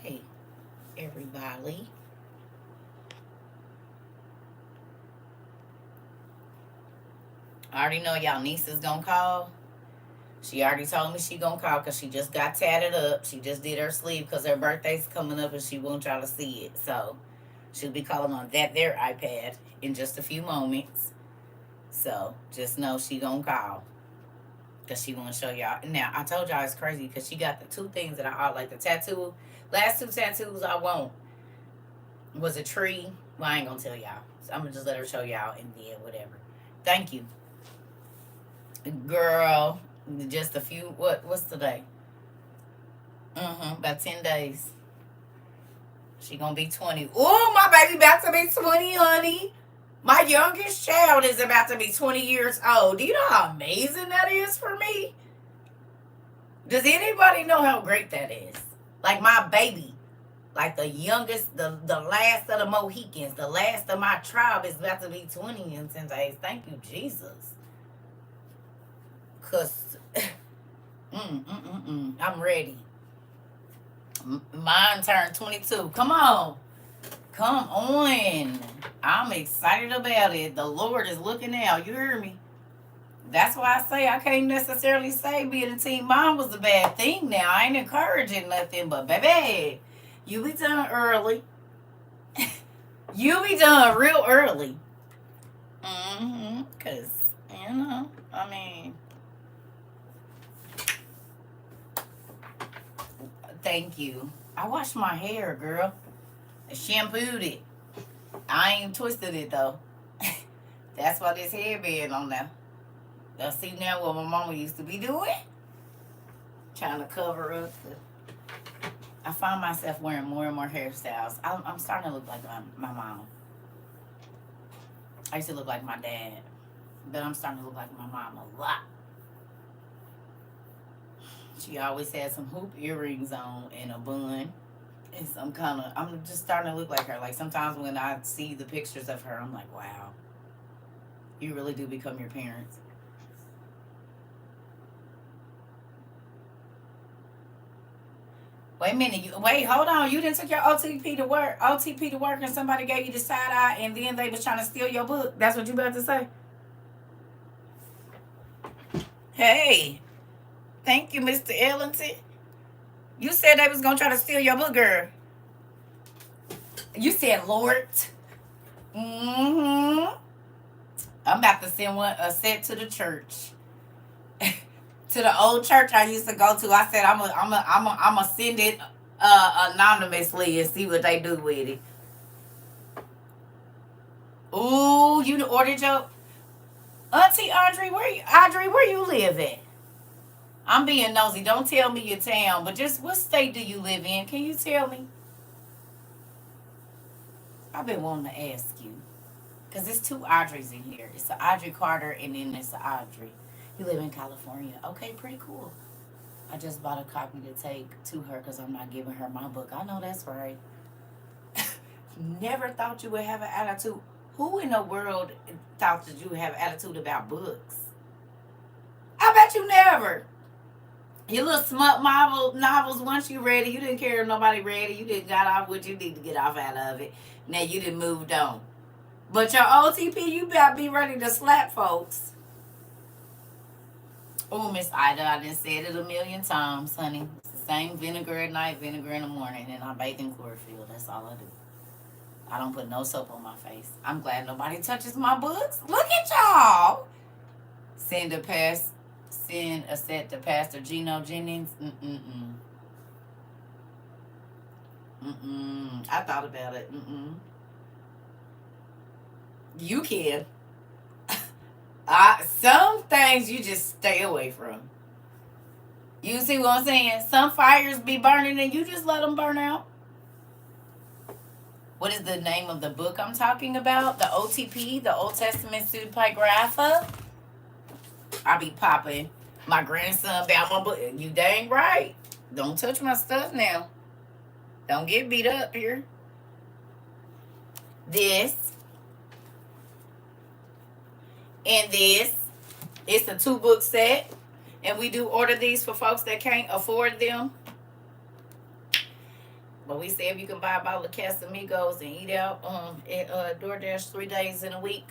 Hey, everybody. I already know y'all niece is gonna call. She already told me she gonna call because she just got tatted up. She just did her sleeve because her birthday's coming up and she wants y'all to see it. So she'll be calling on their iPad in just a few moments. So just know she gonna call because she want to show y'all. Now I told y'all it's crazy because she got the two things that I like the tattoo. Last two tattoos I want was a tree. Well, I ain't gonna tell y'all. So I'm gonna just let her show y'all and then whatever. Thank you, girl. Just a few. What's today? About 10 days. She gonna be 20. Oh, my baby about to be 20, honey. My youngest child is about to be 20 years old. Do you know how amazing that is for me? Does anybody know how great that is? Like my baby, like the youngest, the last of the Mohicans, the last of my tribe is about to be 20 in 10 days. Thank you, Jesus. Cause I'm ready. Mine turned 22. Come on. Come on. I'm excited about it. The Lord is looking out. You hear me? That's why I say I can't necessarily say being a teen mom was a bad thing now. I ain't encouraging nothing, but baby, you be done early. You be done real early. Because, I mean, thank you. I washed my hair, girl. I shampooed it. I ain't twisted it, though. That's why this hairband on there. Y'all see now what my mama used to be doing? Trying to cover up the... I find myself wearing more and more hairstyles. I'm starting to look like my mom. I used to look like my dad. But I'm starting to look like my mom a lot. She always had some hoop earrings on and a bun. And some kind of... I'm just starting to look like her. Like sometimes when I see the pictures of her, I'm like, wow. You really do become your parents. Wait a minute. Wait, hold on. You didn't took your OTP to work, and somebody gave you the side eye, and then they was trying to steal your book. That's what you about to say? Hey, thank you, Mr. Ellington. You said they was gonna try to steal your book, girl. You said Lord. I'm about to send a set to the church. To the old church I used to go to. I said I'm a send it anonymously and see what they do with it. Ooh, you ordered your Auntie Audrey, where you live at? I'm being nosy. Don't tell me your town, but just what state do you live in? Can you tell me? I've been wanting to ask you. Because there's two Audreys in here. It's an Audrey Carter and then there's an Audrey. You live in California. Okay, pretty cool. I just bought a copy to take to her because I'm not giving her my book. I know that's right. Never thought you would have an attitude. Who in the world thought that you would have an attitude about books? I bet you never. Your little smut novels, once you read it, you didn't care if nobody read it. You didn't got off what you need to get off out of it. Now you done moved on. But your OTP, you better be ready to slap folks. Oh, Miss Ida, I done said it a million times, honey. It's the same vinegar at night, vinegar in the morning, and I bathe in chlorophyll. That's all I do. I don't put no soap on my face. I'm glad nobody touches my books. Look at y'all. Send a set to Pastor Gino Jennings. I thought about it. You can. Some things you just stay away from. You see what I'm saying? Some fires be burning and you just let them burn out. What is the name of the book I'm talking about? The OTP, the Old Testament Pseudepigrapha. I be popping my grandson about my book. You dang right. Don't touch my stuff now. Don't get beat up here. This and this. It's a 2-book set. And we do order these for folks that can't afford them. But we say if you can buy a bottle of Casamigos and eat out at DoorDash 3 days in a week,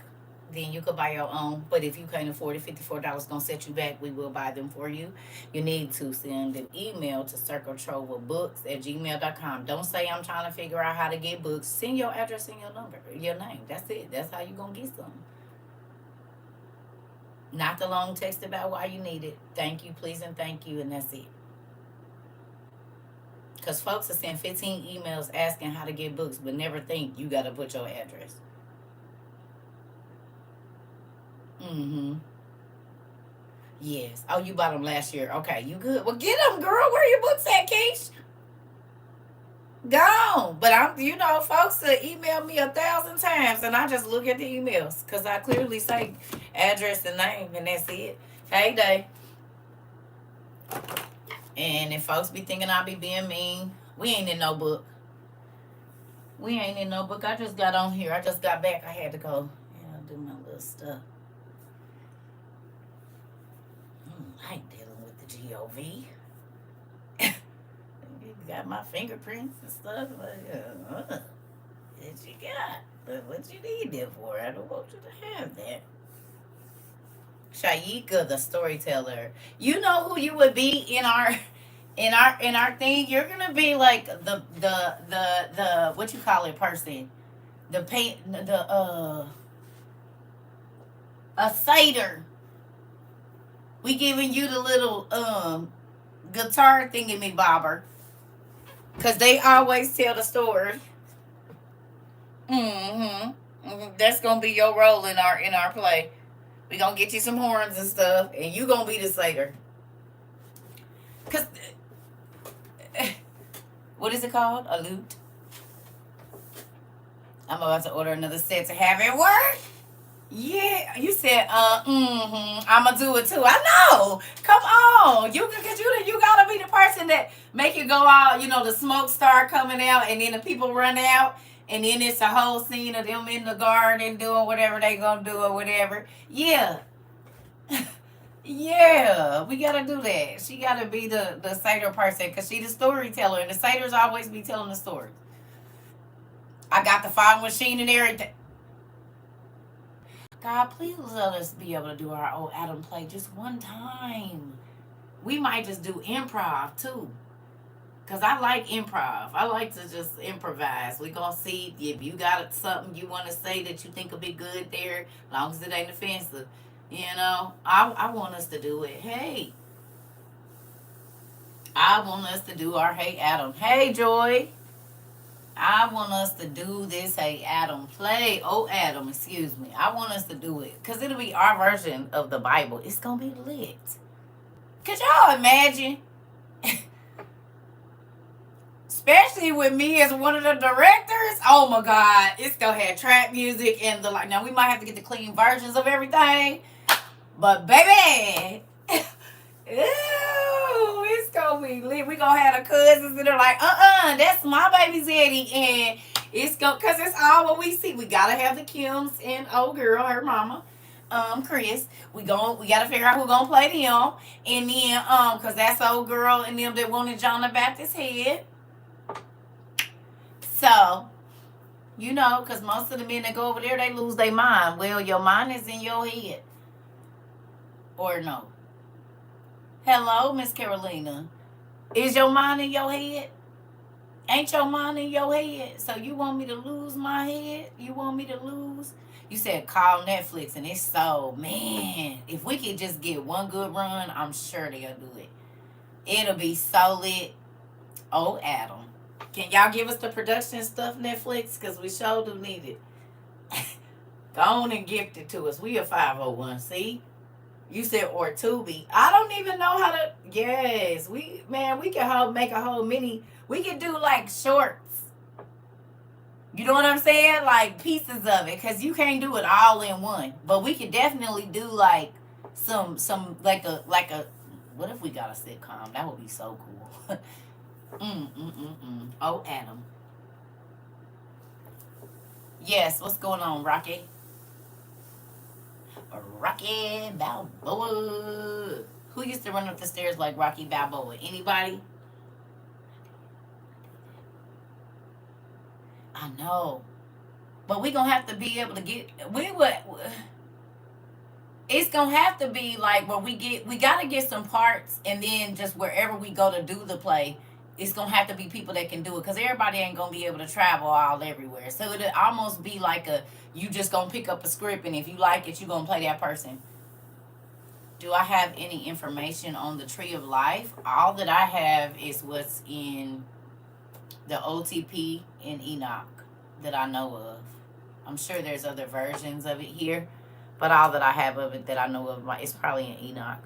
then you could buy your own. But if you can't afford it, $54 gonna set you back. We will buy them for you. You need to send an email to circletrovabooks@gmail.com. Don't say I'm trying to figure out how to get books. Send your address and your number, your name. That's it. That's how you gonna get some. Not the long text about why you need it. Thank you, please, and thank you, and that's it. Because folks are send 15 emails asking how to get books, but never think you got to put your address. Mm-hmm. Yes. Oh, you bought them last year. Okay, you good. Well, get them, girl. Where your books at, Keish? Gone. But folks email me 1,000 times, and I just look at the emails because I clearly say address and name, and that's it. Hey, day. And if folks be thinking I be being mean, we ain't in no book. We ain't in no book. I just got on here. I just got back. I had to go, do my little stuff. I ain't dealing with the GOV. Got my fingerprints and stuff. Like, what you got? But what you need them for? I don't want you to have that. Shaika, the storyteller. You know who you would be in our thing? You're gonna be like the what you call it person. The paint a satyr. We giving you the little guitar thingy bobber. Cause they always tell the story. That's gonna be your role in our play. We gonna get you some horns and stuff, and you gonna be the satyr. Cause what is it called? A lute. I'm about to order another set to have it work. Yeah, you said, I'ma do it too. I know. Come on. You gotta be the person that make it go out, the smoke start coming out and then the people run out and then it's a whole scene of them in the garden doing whatever they gonna do or whatever. Yeah. Yeah, we gotta do that. She gotta be the satyr person because she the storyteller and the satyrs always be telling the story. I got the fog machine and everything. God, please let us be able to do our old Adam play just one time. We might just do improv too. Because I like improv. I like to just improvise. We're going to see if you got something you want to say that you think will be good there, as long as it ain't offensive. I want us to do it. Hey. I want us to do our Hey Adam. Hey, Joy. I want us to do this Hey Adam play. Oh, Adam, excuse me. I want us to do it. Because it'll be our version of the Bible. It's going to be lit. Could y'all imagine? Especially with me as one of the directors. Oh, my God. It's going to have trap music and now, we might have to get the clean versions of everything. But, baby. Ew, it's gonna be lit. We gonna have the cousins and they're like, that's my baby's Eddie, and it's cause it's all what we see. We gotta have the Kims and old girl, her mama, Chris. We gotta figure out who gonna play them, and then cause that's old girl and them that wanted John the Baptist's head. So, cause most of the men that go over there, they lose their mind. Well, your mind is in your head, or no? Hello, Miss Carolina. Is your mind in your head? Ain't your mind in your head? So you want me to lose my head? You want me to lose? You said call Netflix, and it's so, man, if we could just get one good run, I'm sure they'll do it. It'll be so lit. Oh, Adam. Can y'all give us the production stuff, Netflix? Because we sure do need it. Go on and gift it to us. We a 501, see? You said or Tubi. I don't even know how to. Yes, we can make a whole mini. We can do like shorts. You know what I'm saying? Like pieces of it, cause you can't do it all in one. But we could definitely do like some like a. What if we got a sitcom? That would be so cool. Oh, Adam. Yes, what's going on, Rocky? Rocky Balboa. Who used to run up the stairs like Rocky Balboa? Anybody? I know. But we gonna have to be able to get we would it's gonna have to be like where we gotta get some parts, and then just wherever we go to do the play, it's gonna have to be people that can do it, because everybody ain't gonna be able to travel all everywhere. So it'll almost be like a, you just gonna pick up a script, and if you like it, you gonna play that person. Do I have any information on the tree of life? All that I have is what's in the OTP in Enoch that I know of. I'm sure there's other versions of it here, but all that I have of it that I know of is probably in Enoch.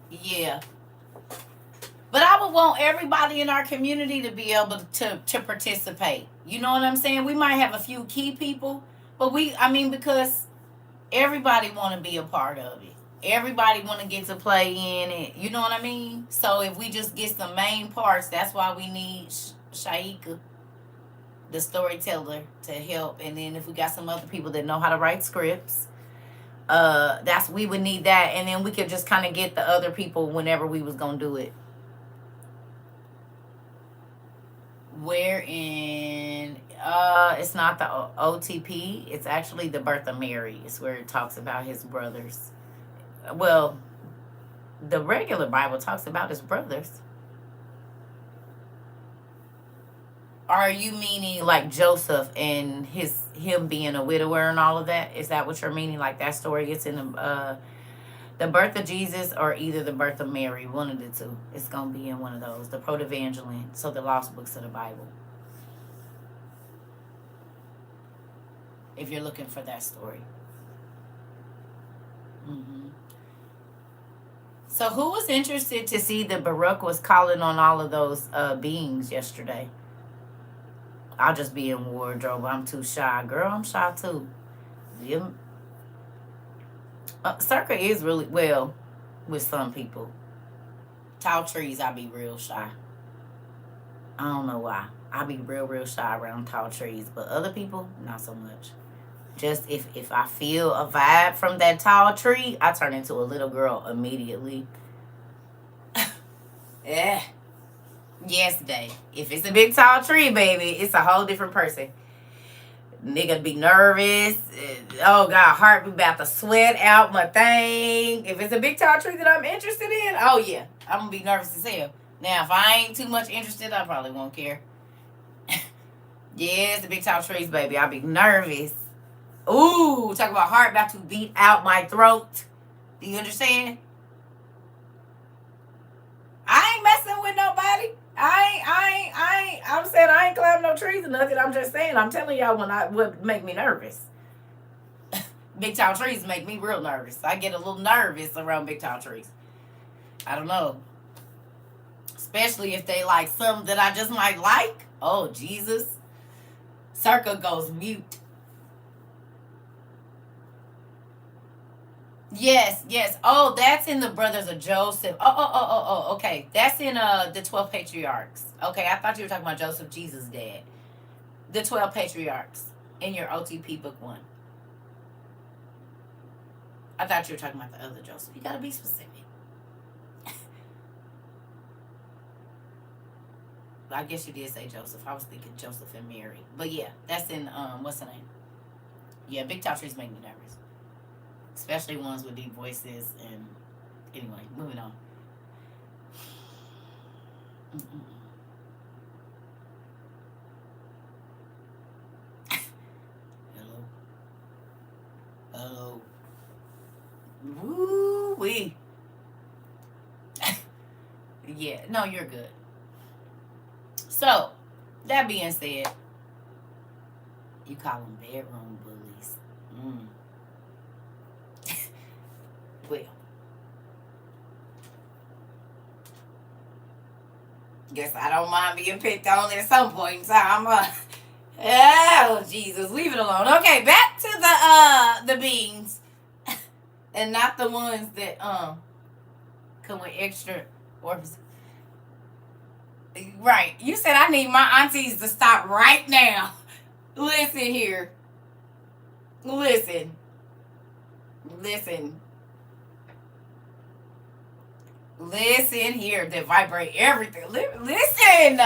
Yeah. But I would want everybody in our community to be able to participate. You know what I'm saying? We might have a few key people, but because everybody want to be a part of it. Everybody want to get to play in it. You know what I mean? So if we just get some main parts, that's why we need Shaika, the storyteller, to help. And then if we got some other people that know how to write scripts, we would need that. And then we could just kind of get the other people whenever we was gonna do it. Where in it's not the OTP, it's actually the birth of Mary. It's where it talks about his brothers. Well, the regular Bible talks about his brothers. Are you meaning like Joseph and him being a widower and all of that? Is that what you're meaning? Like that story gets in the birth of Jesus, or either the birth of Mary, one of the two. It's gonna be in one of those. The Proto-Evangelion, so the lost books of the Bible. If you're looking for that story. Mm-hmm. So who was interested to see that Baruch was calling on all of those beings yesterday? I'll just be in wardrobe. I'm too shy. Girl, I'm shy too. Yeah. CERCA is really, well, with some people. Tall trees, I be real shy. I don't know why. I be real shy around tall trees. But other people, not so much. Just if I feel a vibe from that tall tree, I turn into a little girl immediately. Yeah. Yes, Day. If it's a big tall tree, baby, it's a whole different person. Nigga be nervous. Oh God, heart be about to sweat out my thing. If it's a big tall tree that I'm interested in, oh yeah, I'm gonna be nervous as hell. Now, if I ain't too much interested, I probably won't care. Yes, the big tall trees, baby. I'll be nervous. Ooh, talk about heart about to beat out my throat. Do you understand? I ain't messing with nobody. I'm saying I ain't climbing no trees or nothing. I'm just saying, I'm telling y'all what make me nervous. Big tall trees make me real nervous. I get a little nervous around big tall trees. I don't know. Especially if they like something that I just might like. Oh, Jesus. CERCA goes mute. Yes. Oh, that's in the brothers of Joseph. Oh. Okay, that's in the 12 patriarchs. Okay, I thought you were talking about Joseph, Jesus' dad. The 12 patriarchs in your OTP book 1. I thought you were talking about the other Joseph. You gotta be specific. I guess you did say Joseph. I was thinking Joseph and Mary. But yeah, that's in what's the name? Yeah, big tall trees make me nervous. Especially ones with deep voices. And anyway, moving on. Hello. Woo wee. Yeah, no, you're good. So, that being said, you call them bedroom bullies. Well, guess I don't mind being picked on at some point in time. Oh, Jesus, leave it alone. Okay, back to the beans. And not the ones that come with extra orifices. Right. You said I need my aunties to stop right now. Listen here. Listen. Listen here, they vibrate everything. Listen,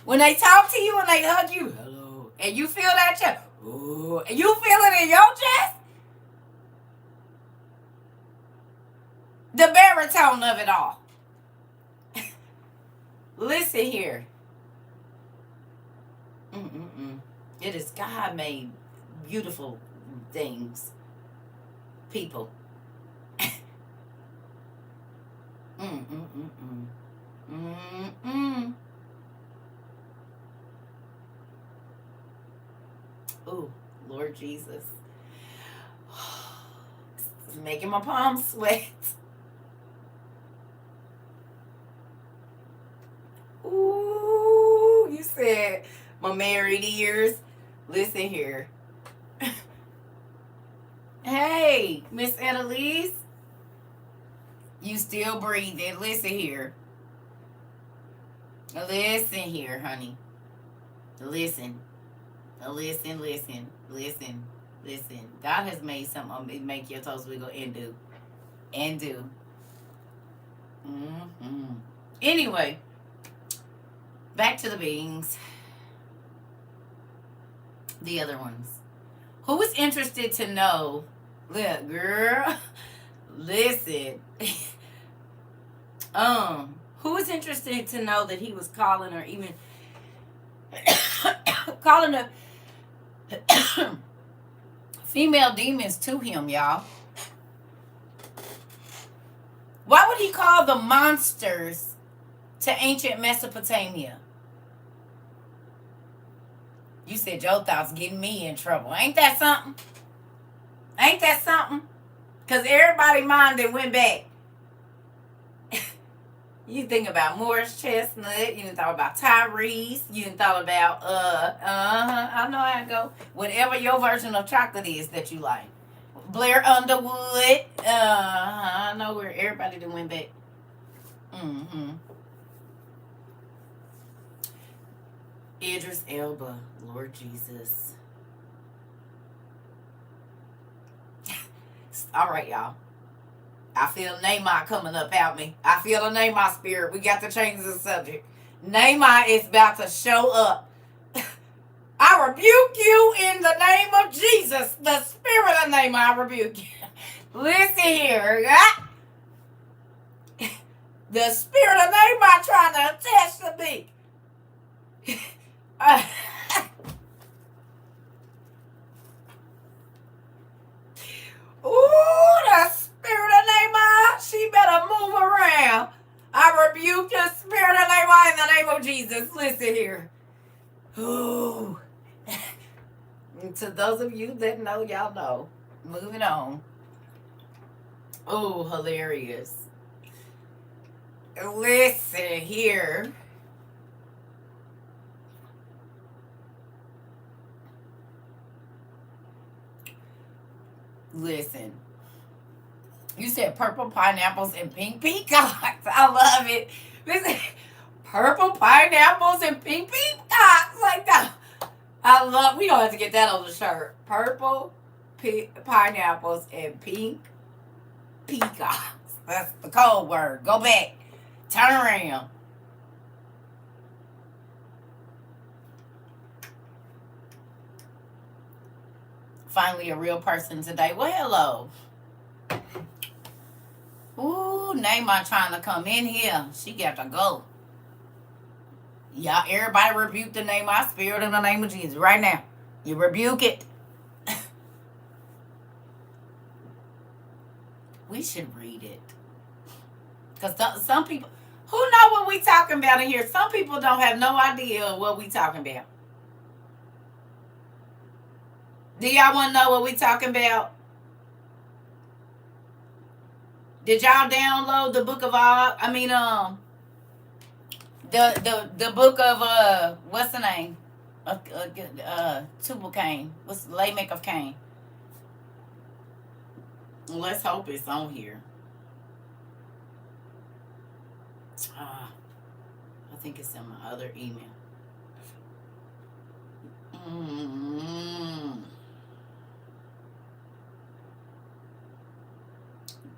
when they talk to you and they hug you, hello, and you feel that chest, ooh, and you feel it in your chest, the baritone of it all. Listen here. Mm-mm-mm. It is God made beautiful things, people. Mm-mm-mm-mm. Mm-mm. Oh, Lord Jesus. It's making my palms sweat. Ooh, you said my married ears. Listen here. Hey, Miss Annalise. You still breathing. Listen here. Listen here, honey. Listen. Listen. God has made something make your toes wiggle and do. And do. Mm-hmm. Anyway, back to the beings. The other ones. Who is interested to know? Look, girl. Listen. Who is interested to know that he was calling or even calling the female demons to him, y'all? Why would he call the monsters to ancient Mesopotamia? You said your thoughts getting me in trouble. Ain't that something? Ain't that something? Because everybody mind that went back. You think about Morris Chestnut. You didn't thought about Tyrese. You didn't thought about, I know how to go. Whatever your version of chocolate is that you like. Blair Underwood. I know where everybody that went back. Mm-hmm. Idris Elba. Lord Jesus. All right, y'all. I feel Neymar coming up out me. I feel a Neymar spirit. We got to change the subject. Neymar is about to show up. I rebuke you in the name of Jesus. The spirit of Neymar, I rebuke you. Listen here. The spirit of Neymar trying to attach to me. Ooh, the spirit of Neymar. She better move around. I rebuke the spirit of Neymar in the name of Jesus. Listen here. Ooh. To those of you that know, y'all know. Moving on. Oh, hilarious. Listen here. Listen. You said purple pineapples and pink peacocks. I love it. Listen. Purple pineapples and pink peacocks. Like that. I love. We don't have to get that on the shirt. Purple pineapples and pink peacocks. That's the code word. Go back. Turn around. Finally, a real person today. Well, hello. Ooh, Neymar trying to come in here. She got to go. Y'all, everybody rebuke the Neymar spirit in the name of Jesus right now. You rebuke it. We should read it. Because some people, who know what we talking about in here? Some people don't have no idea what we talking about. Do y'all want to know what we talking about? Did y'all download the book of the book of what's the name? Tubal Cain. What's the Lamech of Cain? Let's hope it's on here. I think it's in my other email.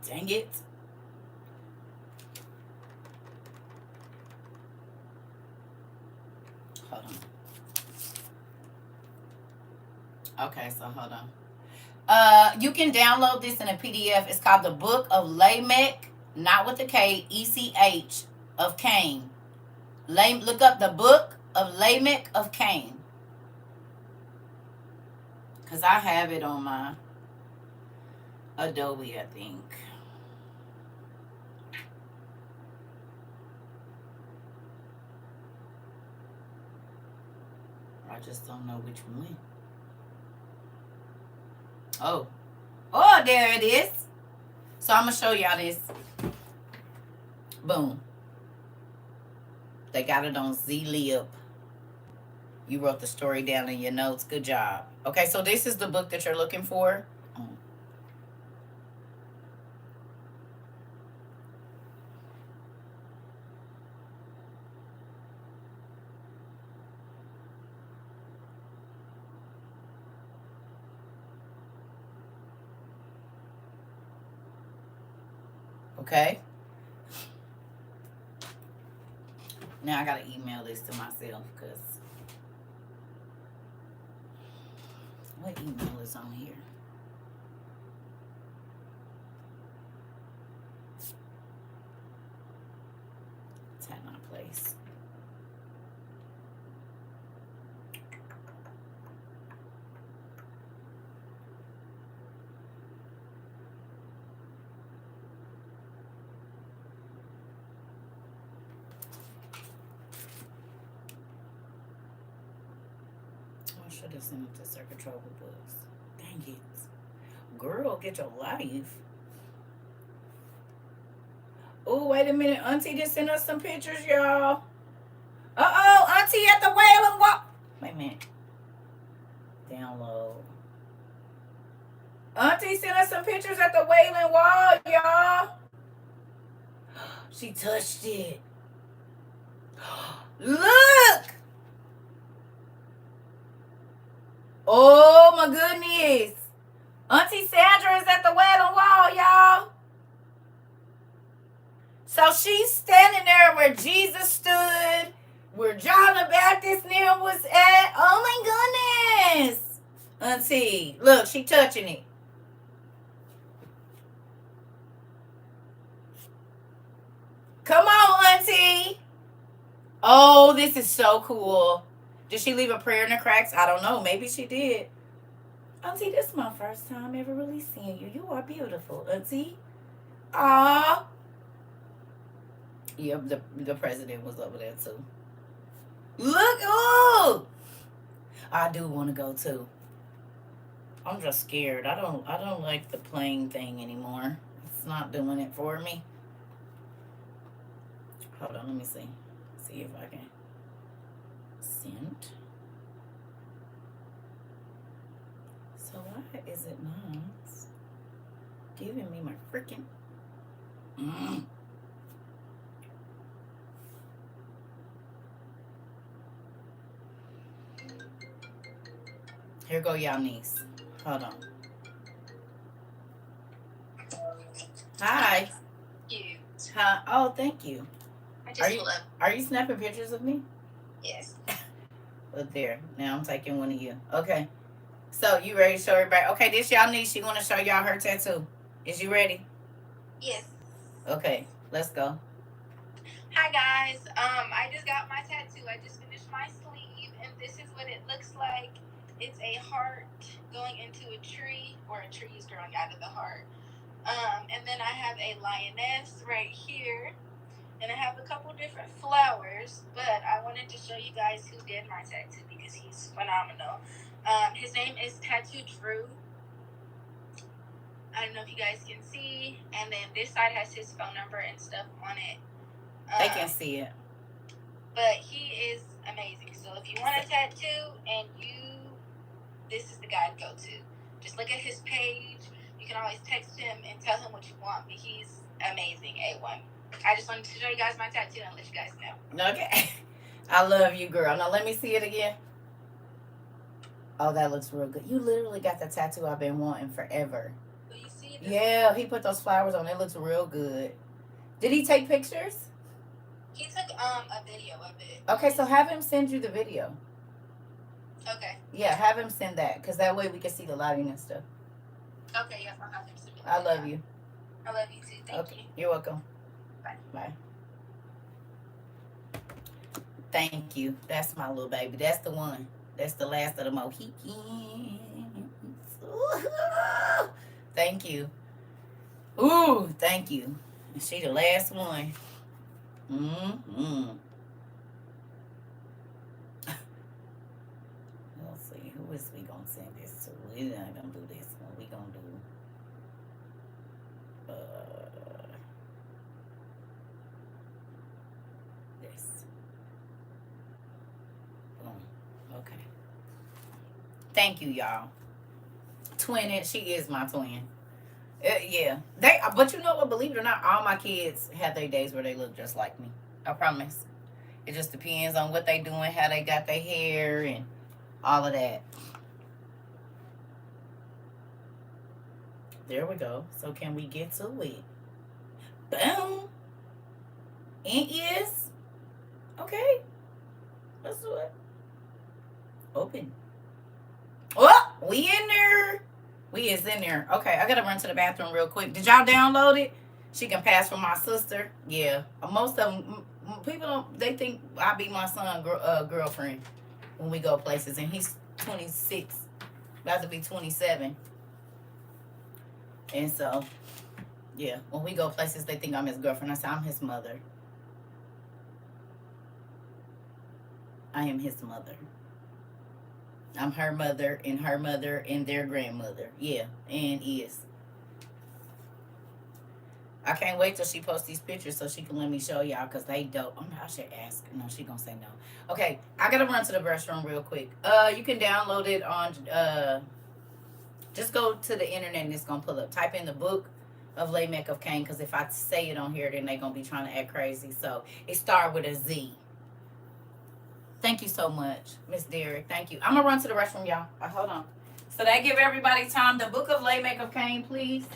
Dang it. Hold on. Okay, so hold on. You can download this in a PDF. It's called the Book of Lamech, not with the K, ECH, of Cain. Look up the Book of Lamech of Cain. Because I have it on my Adobe, I think. I just don't know which one. Oh. Oh, there it is. So I'm going to show y'all this. Boom. They got it on Z-Lib. You wrote the story down in your notes. Good job. Okay, so this is the book that you're looking for. Okay. Now I gotta email this to myself because what email is on here? It's at my place. I should have sent it to CERCA TROVA books. Dang it. Girl, get your life. Oh, wait a minute. Auntie just sent us some pictures, y'all. Uh-oh, Auntie at the Whale and Walk. Wait a minute. Download. Auntie sent us some pictures at the Wailing Wall, y'all. She touched it. Look! Oh, my goodness. Auntie Sandra is at the Wailing Wall, y'all. So she's standing there where Jesus stood, where John the Baptist near was at. Oh, my goodness. Auntie, look, she touching it. Come on, Auntie. Oh, this is so cool. Did she leave a prayer in the cracks? I don't know. Maybe she did. Auntie, this is my first time ever really seeing you. You are beautiful, Auntie. Aw. Yep, the president was over there too. Look, oh! I do want to go too. I'm just scared. I don't like the plane thing anymore. It's not doing it for me. Hold on, let me see. See if I can send. So why is it not giving me my freaking Here go y'all niece. Hold on. Hi. Cute. Huh? Oh, thank you. I just love. Are you snapping pictures of me? Yes. Look there. Now I'm taking one of you. Okay. So you ready to show everybody? Okay, this y'all niece. She want to show y'all her tattoo. Is you ready? Yes. Okay, let's go. Hi guys. I just got my tattoo. I just finished my sleeve, and this is what it looks like. It's a heart going into a tree, or a tree is growing out of the heart. And then I have a lioness right here, and I have a couple different flowers. But I wanted to show you guys who did my tattoo because he's phenomenal. His name is Tattoo Drew. I don't know if you guys can see. And then this side has his phone number and stuff on it. They can see it. But he is amazing. So if you want a tattoo and this is the guy to go to. Just look at his page. You can always text him and tell him what you want. But he's amazing, A1. I just wanted to show you guys my tattoo and let you guys know. Okay. I love you, girl. Now let me see it again. Oh, that looks real good. You literally got the tattoo I've been wanting forever. So you see Yeah, he put those flowers on. It looks real good. Did he take pictures? He took a video of it. Okay, so have him send you the video. Okay. Yeah, have him send that, because that way we can see the lighting and stuff. Okay, yes, I'll have him send me. I love you. I love you too. Thank you. You're welcome. Bye. Bye. Thank you. That's my little baby. That's the one. That's the last of the Mohicans. Thank you. Ooh, thank you. She the last one. Mm-hmm. Let's see. Who is we gonna send this to? We're not gonna do this one. We gonna do this. Boom. Okay. Thank you, y'all. Twin, she is my twin. Yeah, but you know what? Believe it or not, all my kids have their days where they look just like me. I promise. It just depends on what they doing, how they got their hair, and all of that. There we go. So can we get to it? Boom. And is okay. Let's do it. Open. Oh, we in there. We is in there. Okay, I gotta run to the bathroom real quick. Did y'all download it? She can pass for my sister. Yeah. Most of them, people don't, they think I be my son's girlfriend when we go places. And he's 26, about to be 27. And so, yeah, when we go places, they think I'm his girlfriend. I say, I'm his mother. I am his mother. I'm her mother and their grandmother. Yeah, and is. I can't wait till she posts these pictures so she can let me show y'all, because they dope. Oh, I should ask. No, she gonna say no. Okay, I gotta run to the restroom real quick. You can download it on, just go to the internet and it's gonna pull up. Type in the book of Lamech of Cain, because if I say it on here, then they gonna be trying to act crazy. So it started with a Z. Thank you so much, Miss Derrick. Thank you. I'm gonna run to the restroom, y'all. Hold on. So that give everybody time. The book of Lamech of Cain, please.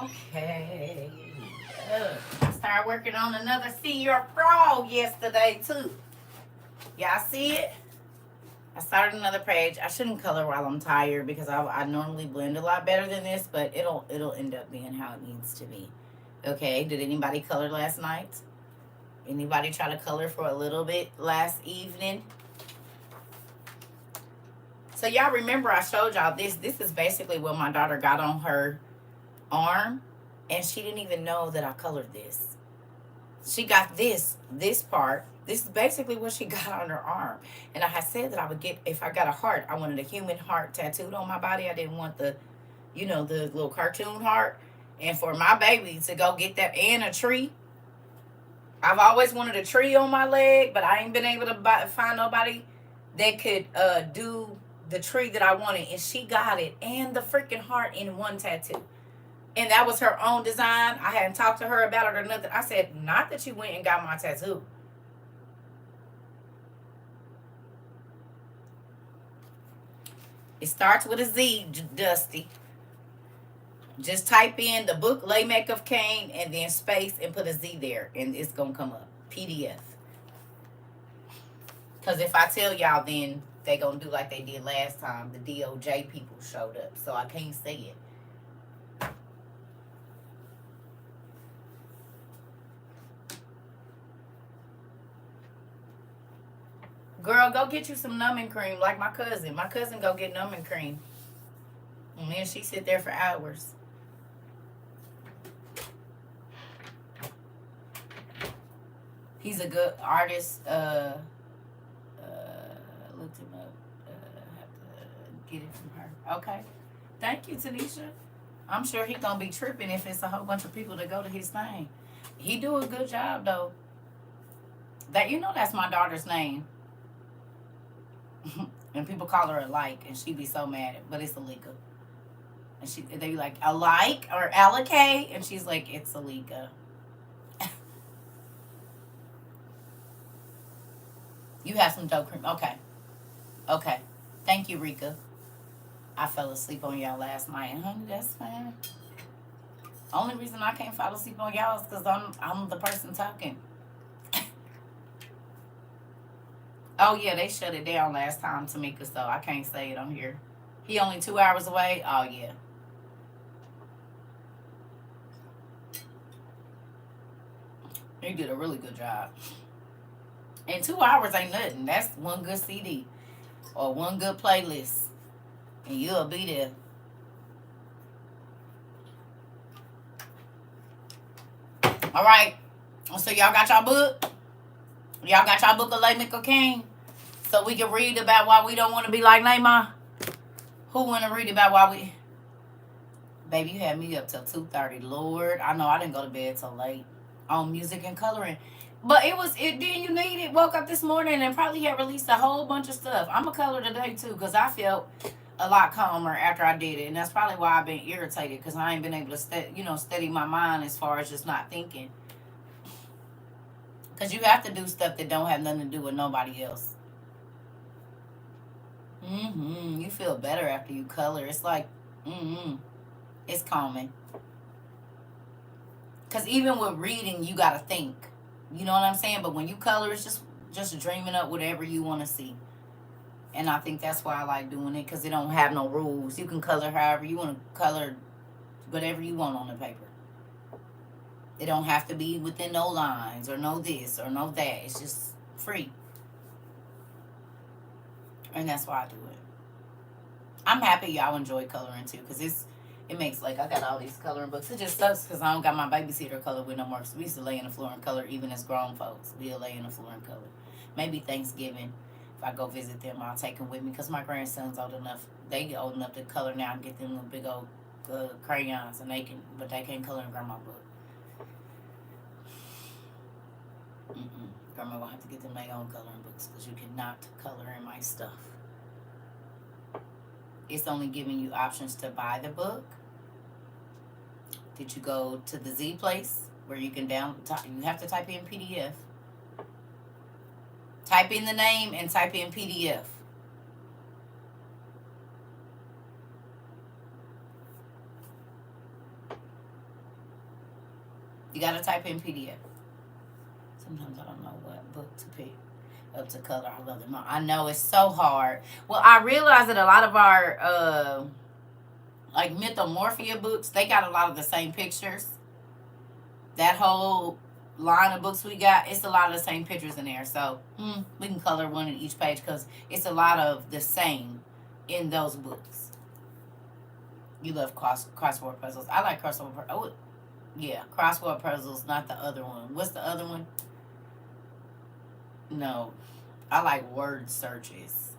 Okay. I started working on another See Your Frog yesterday, too. Y'all see it? I started another page. I shouldn't color while I'm tired, because I normally blend a lot better than this, but it'll end up being how it needs to be. Okay, did anybody color last night? Anybody try to color for a little bit last evening? So y'all remember I showed y'all this. This is basically what my daughter got on her arm, and she didn't even know that I colored this. She got this part. This is basically what she got on her arm. And I had said that I would get, if I got a heart, I wanted a human heart tattooed on my body. I didn't want the, the little cartoon heart. And for my baby to go get that and a tree, I've always wanted a tree on my leg, but I ain't been able to find nobody that could do the tree that I wanted. And she got it and the freaking heart in one tattoo. And that was her own design. I hadn't talked to her about it or nothing. I said, not that you went and got my tattoo. It starts with a Z, Dusty. Just type in the book Lay Makeup Cane and then space and put a Z there. And it's going to come up. PDF. Because if I tell y'all, then they going to do like they did last time. The DOJ people showed up. So I can't say it. Girl, go get you some numbing cream like my cousin. My cousin go get numbing cream. And then she sit there for hours. He's a good artist. Looked him up. Have to get it from her. Okay. Thank you, Tanisha. I'm sure he gonna be tripping if it's a whole bunch of people that go to his thing. He do a good job though. That that's my daughter's name. And people call her alike, and she be so mad, but it's Alika. And they be like, alike or Alike? And she's like, it's Alika. You have some dough cream. Okay. Okay. Thank you, Rika. I fell asleep on y'all last night. Honey, that's fine. Only reason I can't fall asleep on y'all is because I'm the person talking. Oh, yeah, they shut it down last time, Tamika, so I can't say it on here. He only 2 hours away? Oh, yeah. He did a really good job. And 2 hours ain't nothing. That's one good CD or one good playlist. And you'll be there. All right. So y'all got y'all book? Y'all got y'all book of Lay Mickle King? So we can read about why we don't want to be like Neymar? Who want to read about why we... Baby, you had me up till 2:30. Lord, I know I didn't go to bed till late on music and coloring. But then you needed, woke up this morning and probably had released a whole bunch of stuff. I'm a color today too because I felt a lot calmer after I did it. And that's probably why I've been irritated because I ain't been able to steady my mind as far as just not thinking. Because you have to do stuff that don't have nothing to do with nobody else. You feel better after you color. It's like, it's calming. Because even with reading, you got to think. You know what I'm saying? But when you color, it's just dreaming up whatever you want to see. And I think that's why I like doing it, because it don't have no rules. You can color however you want to color, whatever you want on the paper. It don't have to be within no lines or no this or no that. It's just free. And that's why I do it. I'm happy y'all enjoy coloring too, because it makes, like, I got all these coloring books. It just sucks because I don't got my babysitter color with no more. So we used to lay in the floor and color even as grown folks. We'll lay in the floor and color. Maybe Thanksgiving, if I go visit them, I'll take them with me because my grandson's old enough. They get old enough to color now and get them little big old crayons, and but they can't color in grandma book. Grandma gonna have to get them their own coloring books because you cannot color in my stuff. It's only giving you options to buy the book. Did you go to the Z place where you can you have to type in PDF. Type in the name and type in PDF. You gotta type in PDF. Sometimes I don't know what book to pick up to color. I love them all. I know it's so hard. Well, I realize that a lot of our like Mythomorphia books, they got a lot of the same pictures. That whole line of books we got, it's a lot of the same pictures in there. So we can color one in each page because it's a lot of the same in those books. You love crossword puzzles. I like crossword puzzles. Oh, yeah, crossword puzzles, not the other one. What's the other one? No, I like word searches.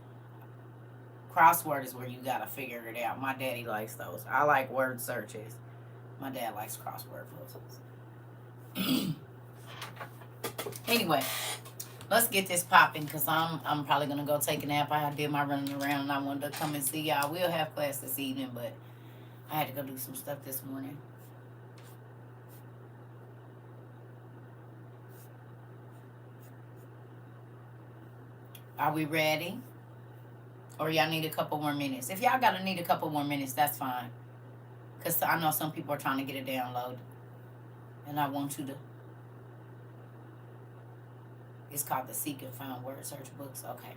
Crossword is where you gotta figure it out. My daddy likes those. I like word searches. My dad likes crossword puzzles. Anyway, let's get this popping because I'm probably gonna go take a nap. I did my running around and I wanted to come and see y'all. We'll have class this evening, but I had to go do some stuff this morning. Are we ready? Or y'all need a couple more minutes? If y'all gotta need a couple more minutes, that's fine. Because I know some people are trying to get it downloaded. And I want you to. It's called the Seek and Find Word Search Books. Okay.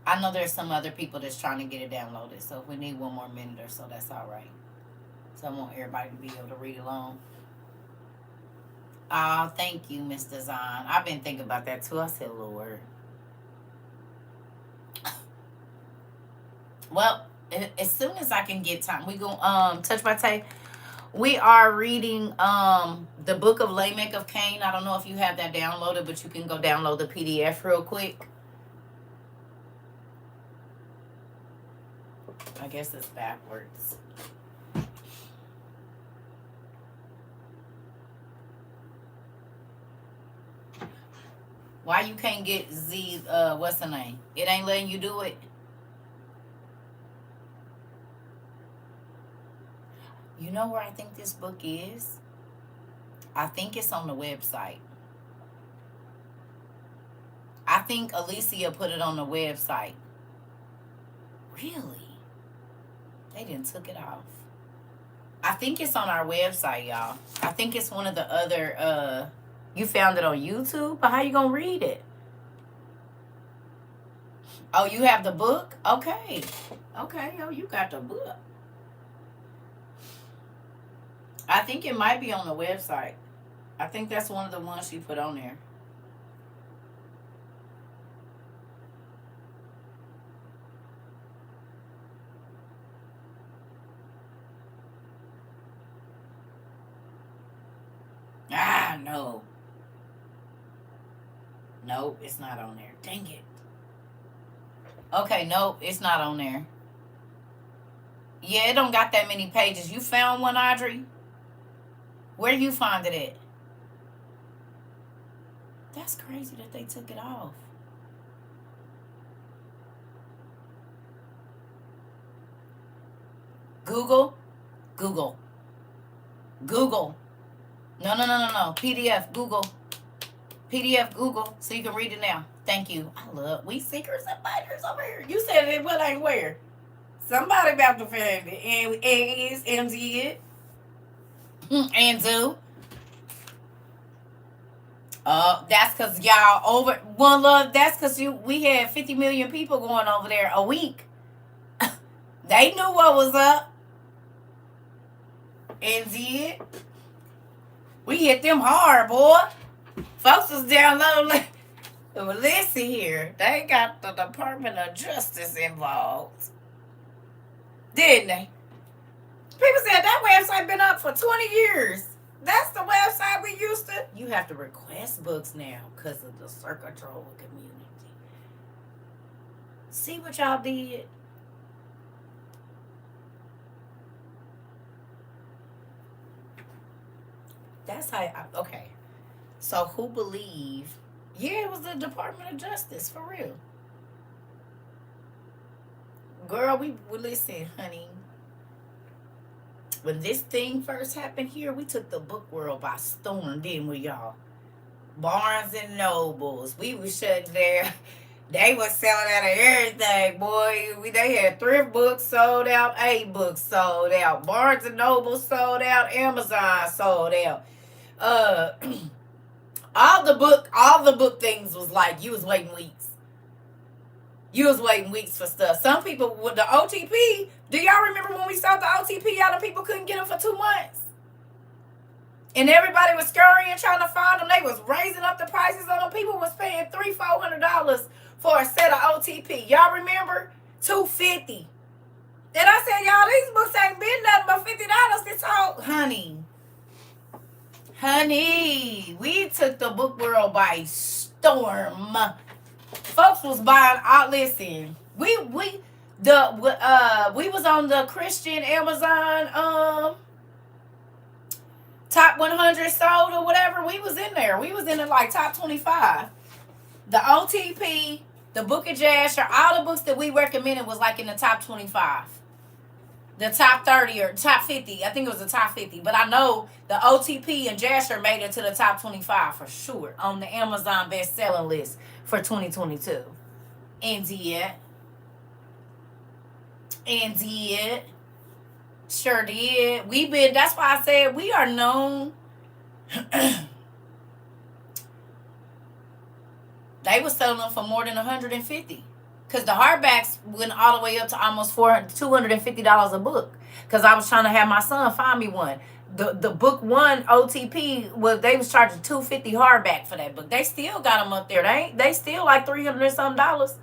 I know there's some other people that's trying to get it downloaded. So if we need one more minute or so, that's all right. So I want everybody to be able to read along. Oh, thank you, Miss Design. I've been thinking about that too. I said, Lord. Well, as soon as I can get time, we go touch by tape. We are reading the book of Lamech of Cain. I don't know if you have that downloaded, but you can go download the PDF real quick. I guess it's backwards. Why you can't get Z what's the name? It ain't letting you do it. You know where I think this book is? I think it's on the website. I think Alicia put it on the website. Really? They didn't took it off. I think it's on our website, y'all. I think it's one of the other you found it on YouTube, but how you gonna read it? Oh, you have the book? Okay. Okay, oh, you got the book. I think it might be on the website. I think that's one of the ones she put on there. Ah, no. Nope, it's not on there. Dang it. Okay, nope, it's not on there. Yeah, it don't got that many pages. You found one, Audrey? Where you find it at? That's crazy that they took it off. Google. Google. Google. No. PDF. Google. PDF. Google. So you can read it now. Thank you. I love we seekers and fighters over here. You said it what ain't where. Somebody about to find it. And is MZ it. And do. That's cause y'all over one love. That's cause we had 50 million people going over there a week. They knew what was up. And did. We hit them hard, boy. Folks was downloading. Well, listen here. They got the Department of Justice involved. Didn't they? People said that website been up for 20 years. That's the website we used to. You have to request books now because of the CERCA TROVA community. See what y'all did? That's how. Okay. So who believe? Yeah, it was the Department of Justice for real. Girl, we listen, honey. When this thing first happened here, we took the book world by storm, didn't we, y'all? Barnes and Nobles. We was shut there. They was selling out of everything, boy. They had thrift books sold out, A books sold out, Barnes and Nobles sold out, Amazon sold out. All the book things was like you was waiting weeks. You was waiting weeks for stuff. Some people with the OTP. Do y'all remember when we sold the OTP out and people couldn't get them for 2 months? And everybody was scurrying trying to find them. They was raising up the prices on them. People was paying $300-$400 for a set of OTP. Y'all remember? $250. And I said, y'all, these books ain't been nothing but $50 this whole. Honey, we took the book world by storm. Folks was buying out. Listen, we was on the Christian Amazon top 100 sold or whatever. We was in there. We was in the like top 25. The OTP, the Book of Jasher, all the books that we recommended was like in the top 25. The top 30 or top 50. I think it was the top 50. But I know the OTP and Jasher made it to the top 25 for sure on the Amazon best-selling list for 2022. And did. And did. Sure did. We've been, that's why I said we are known. They was selling them for more than 150. Because the hardbacks went all the way up to almost $250 a book. Because I was trying to have my son find me one. The book one OTP they was charging $250 hardback for that book. They still got them up there. They still like $300 and something.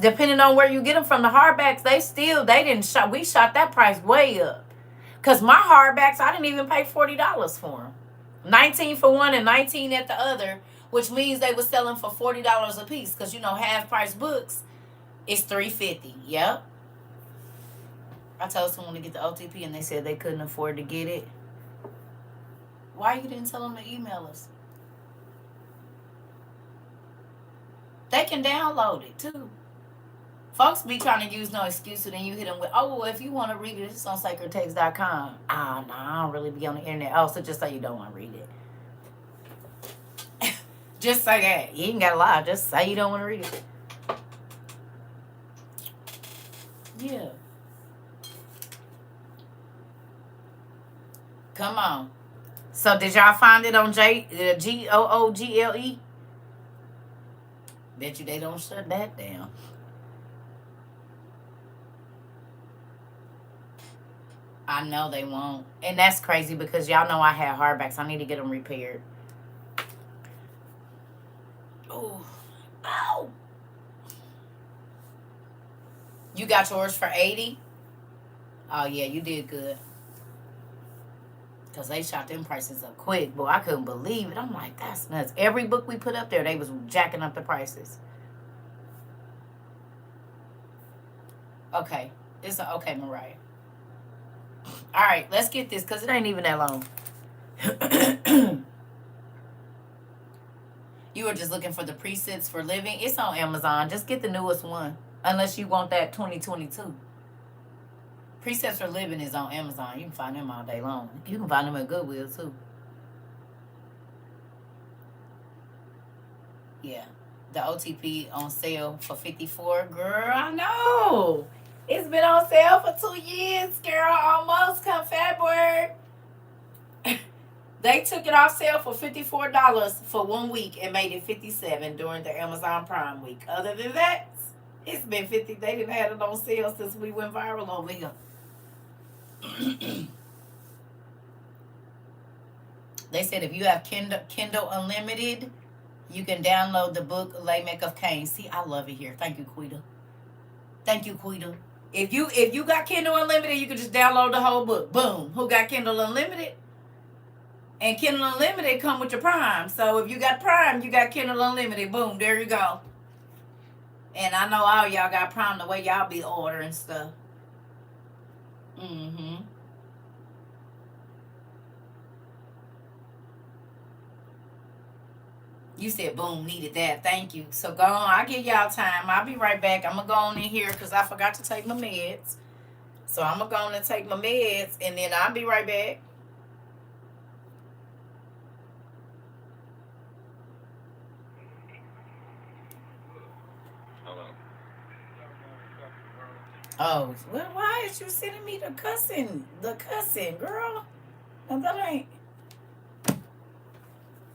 Depending on where you get them from, the hardbacks, we shot that price way up. Because my hardbacks, I didn't even pay $40 for them. 19 for one and 19 at the other, which means they were selling for $40 a piece. Because, half price books is $350. Yep. I told someone to get the OTP and they said they couldn't afford to get it. Why you didn't tell them to email us? They can download it too. Folks be trying to use no excuse, and then you hit them with, oh, well, if you want to read it, it's on CERCATROVA.com. Oh, no, I don't really be on the internet. Oh, so just say you don't want to read it. Just say that. You ain't got to lie. Just say you don't want to read it. Yeah. Come on. So did y'all find it on Google? Bet you they don't shut that down. I know they won't. And that's crazy because y'all know I had hardbacks. I need to get them repaired. Oh. Ow. You got yours for $80? Oh, yeah, you did good. Because they shot them prices up quick. Boy, I couldn't believe it. I'm like, that's nuts. Every book we put up there, they was jacking up the prices. Okay. Okay, Mariah. All right, let's get this because it ain't even that long. You were just looking for the presets for living. It's on Amazon. Just get the newest one. Unless you want that 2022. Presets for living is on Amazon. You can find them all day long. You can find them at Goodwill too. Yeah. The OTP on sale for $54. Girl, I know. It's been on sale for 2 years, girl. Almost come February. They took it off sale for $54 for 1 week and made it $57 during the Amazon Prime week. Other than that, it's been $50. They didn't have it on sale since we went viral over here. They said if you have Kindle Unlimited, you can download the book Lamech of Cain. See, I love it here. Thank you, Quita. Thank you, Quita. If you got Kindle Unlimited, you can just download the whole book. Boom. Who got Kindle Unlimited? And Kindle Unlimited come with your Prime. So if you got Prime, you got Kindle Unlimited. Boom. There you go. And I know all y'all got Prime the way y'all be ordering stuff. Mm-hmm. You said, boom, needed that. Thank you. So go on. I'll give y'all time. I'll be right back. I'm going to go on in here because I forgot to take my meds. So I'm going to go on and take my meds, and then I'll be right back. Hello. Oh, well, why is you sending me the cussing, girl? No, that ain't.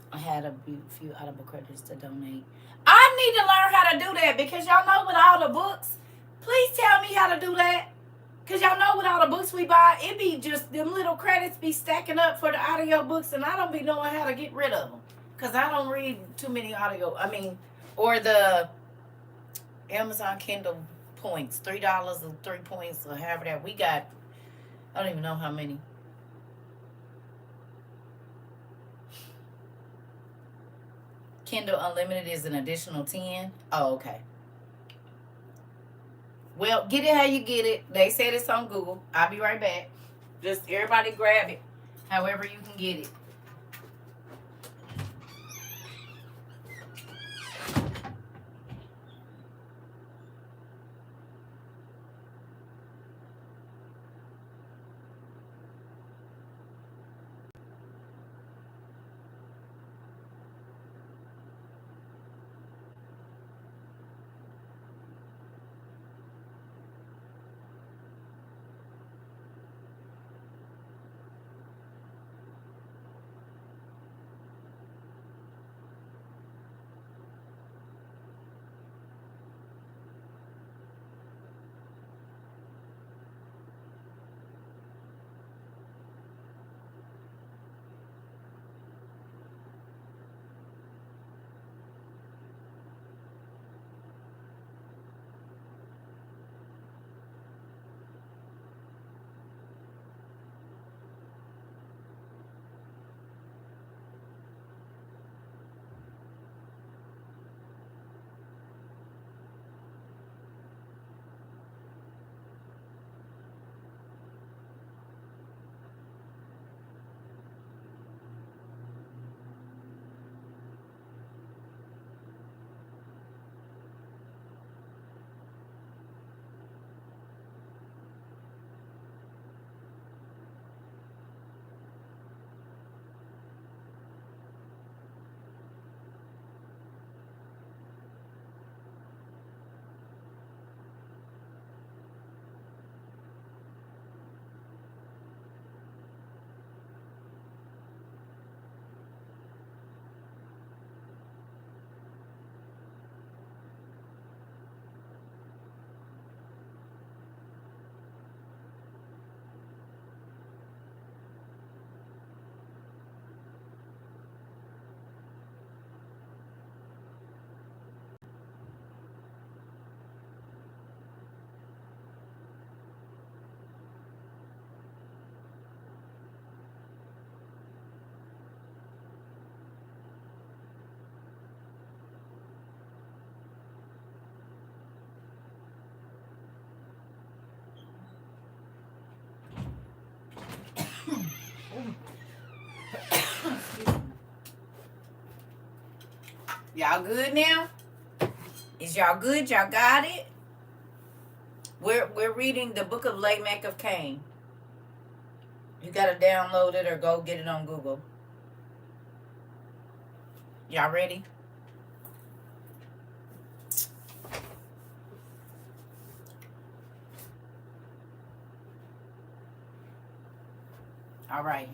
I had a few Audible credits to donate. I need to learn how to do that because y'all know with all the books, please tell me how to do that. Because y'all know with all the books we buy, it be just them little credits be stacking up for the audio books, and I don't be knowing how to get rid of them. Because I don't read too many or the Amazon Kindle points, $3 or 3 points or however that we got. I don't even know how many. Kindle Unlimited is an additional 10. Oh, okay. Well, get it how you get it. They said it's on Google. I'll be right back. Just everybody grab it. However you can get it. Y'all good now? Is y'all good? Y'all got it? We're reading the book of Lamech of Cain. You gotta download it or go get it on Google. Y'all ready? All right.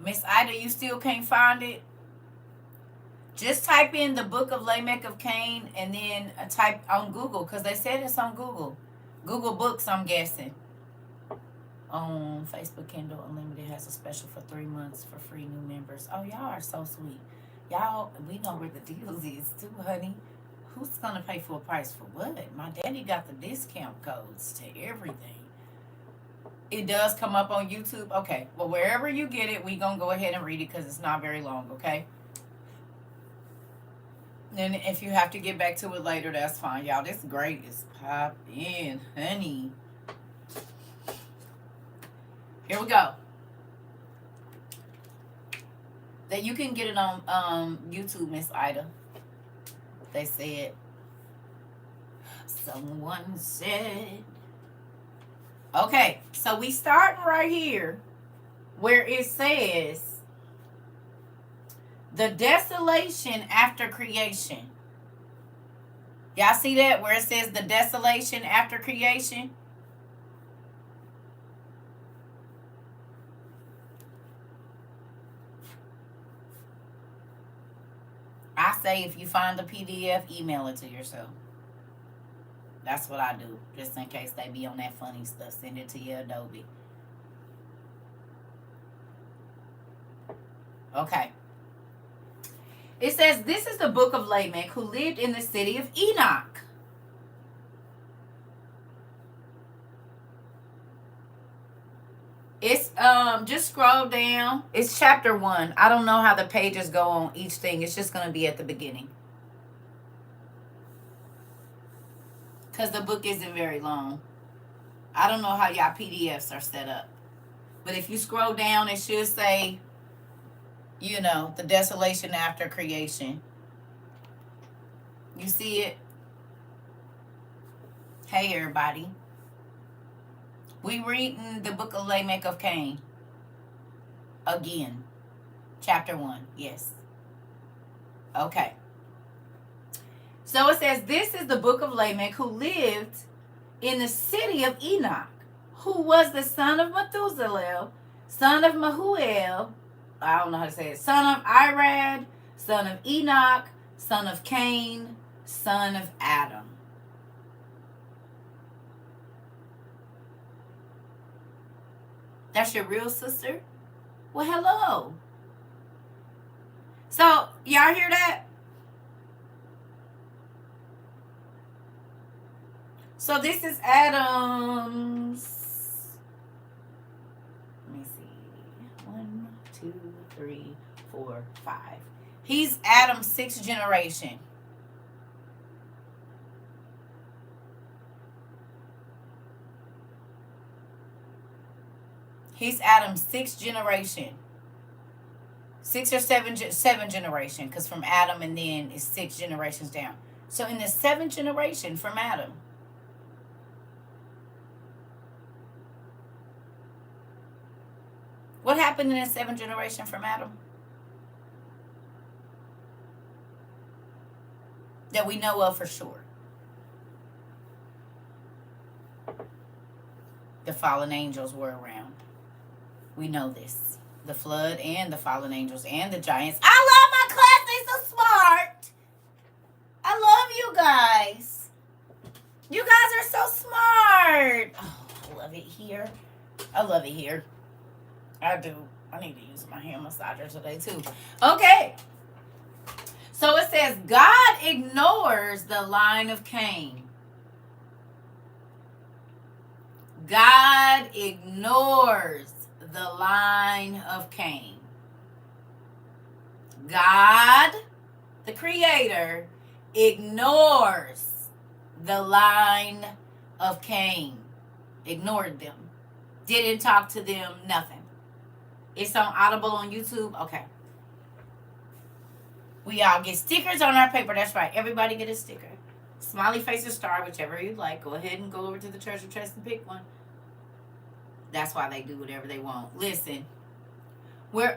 Miss Ida, you still can't find it? Just type in the book of Lamech of Cain and then type on Google because they said it's on Google. Google Books, I'm guessing. On Facebook, Kindle Unlimited has a special for 3 months for free new members. Oh, y'all are so sweet. Y'all, we know where the deals is too, honey. Who's going to pay full price for what? My daddy got the discount codes to everything. It does come up on YouTube. Okay, well, wherever you get it, we going to go ahead and read it because it's not very long, okay? And if you have to get back to it later, that's fine. Y'all, this grade is popping, honey. Here we go. That you can get it on YouTube, Miss Ida. They said. Someone said. Okay, so we starting right here where it says the desolation after creation. Y'all see that where it says the desolation after creation? I say if you find the PDF, email it to yourself. That's what I do, just in case they be on that funny stuff. Send it to your Adobe. Okay. It says, this is the book of Lamech, who lived in the city of Enoch. It's, just scroll down. It's chapter 1. I don't know how the pages go on each thing. It's just going to be at the beginning. Because the book isn't very long. I don't know how y'all PDFs are set up. But if you scroll down, it should say, the desolation after creation. You see it? Hey, everybody. We reading the book of Lamech of Cain. Again. Chapter 1. Yes. Okay. So it says, this is the book of Lamech, who lived in the city of Enoch, who was the son of Methuselah, son of Mahuel, I don't know how to say it, son of Irad, son of Enoch, son of Cain, son of Adam. That's your real sister? Well, hello. So, y'all hear that? So this is Adam's, let me see, 1, 2, 3, 4, 5. He's Adam's 6th generation. He's Adam's 6th generation. 6 or 7 generation, because from Adam and then it's 6 generations down. So in the 7th generation from Adam. What happened in the 7th generation from Adam? That we know of for sure. The fallen angels were around. We know this. The flood and the fallen angels and the giants. I love my class. They so smart. I love you guys. You guys are so smart. Oh, I love it here. I love it here. I do. I need to use my hand massager today too. Okay. So it says, God ignores the line of Cain. God ignores the line of Cain. God, the creator, ignores the line of Cain. Ignored them. Didn't talk to them, nothing. It's on Audible on YouTube. Okay. We all get stickers on our paper. That's right. Everybody get a sticker. Smiley face or star, whichever you like. Go ahead and go over to the treasure chest and pick one. That's why they do whatever they want. Listen. We're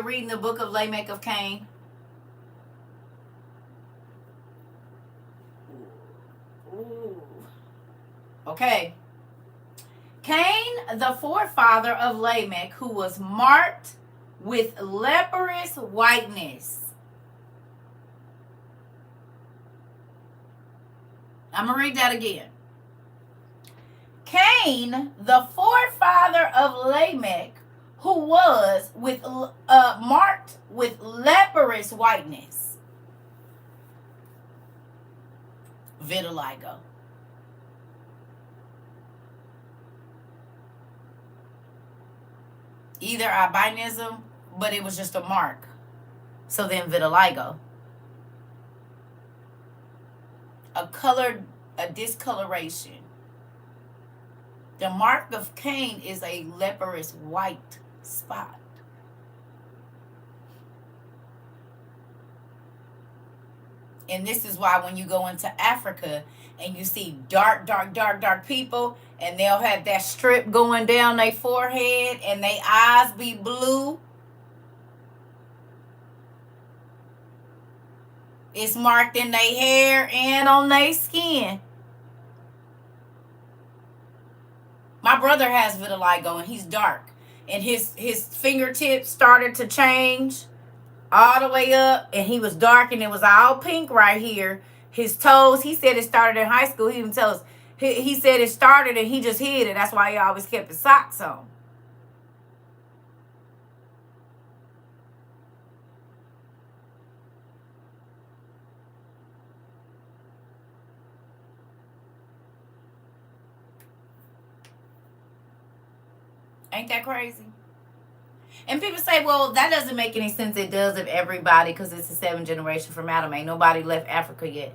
reading the book of Lamech of Cain. Ooh. Okay. Cain, the forefather of Lamech, who was marked with leprous whiteness. I'm going to read that again. Cain, the forefather of Lamech, who was marked with leprous whiteness. Vitiligo. Either albinism, but it was just a mark. So then vitiligo. A discoloration. The mark of Cain is a leprous white spot. And this is why when you go into Africa and you see dark people, and they'll have that strip going down their forehead and their eyes be blue. It's marked in their hair and on their skin. My brother has vitiligo and he's dark. And his fingertips started to change all the way up. And he was dark and it was all pink right here. His toes, he said it started in high school. He didn't tell us. He said it started and he just hid it. That's why he always kept his socks on. Ain't that crazy? And people say, well, that doesn't make any sense. It does if everybody, because it's the 7th generation from Adam. Ain't nobody left Africa yet.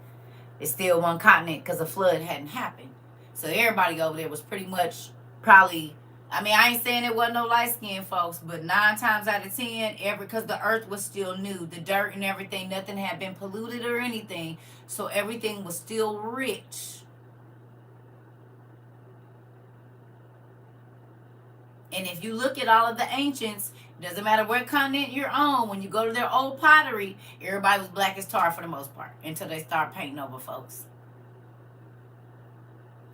It's still one continent because the flood hadn't happened. So everybody over there was pretty much probably I mean, I ain't saying it wasn't no light skinned folks, but 9 times out of 10, because the earth was still new, the dirt and everything, nothing had been polluted or anything, so everything was still rich. And if you look at all of the ancients, it doesn't matter what continent you're on, when you go to their old pottery, everybody was black as tar for the most part until they start painting over folks.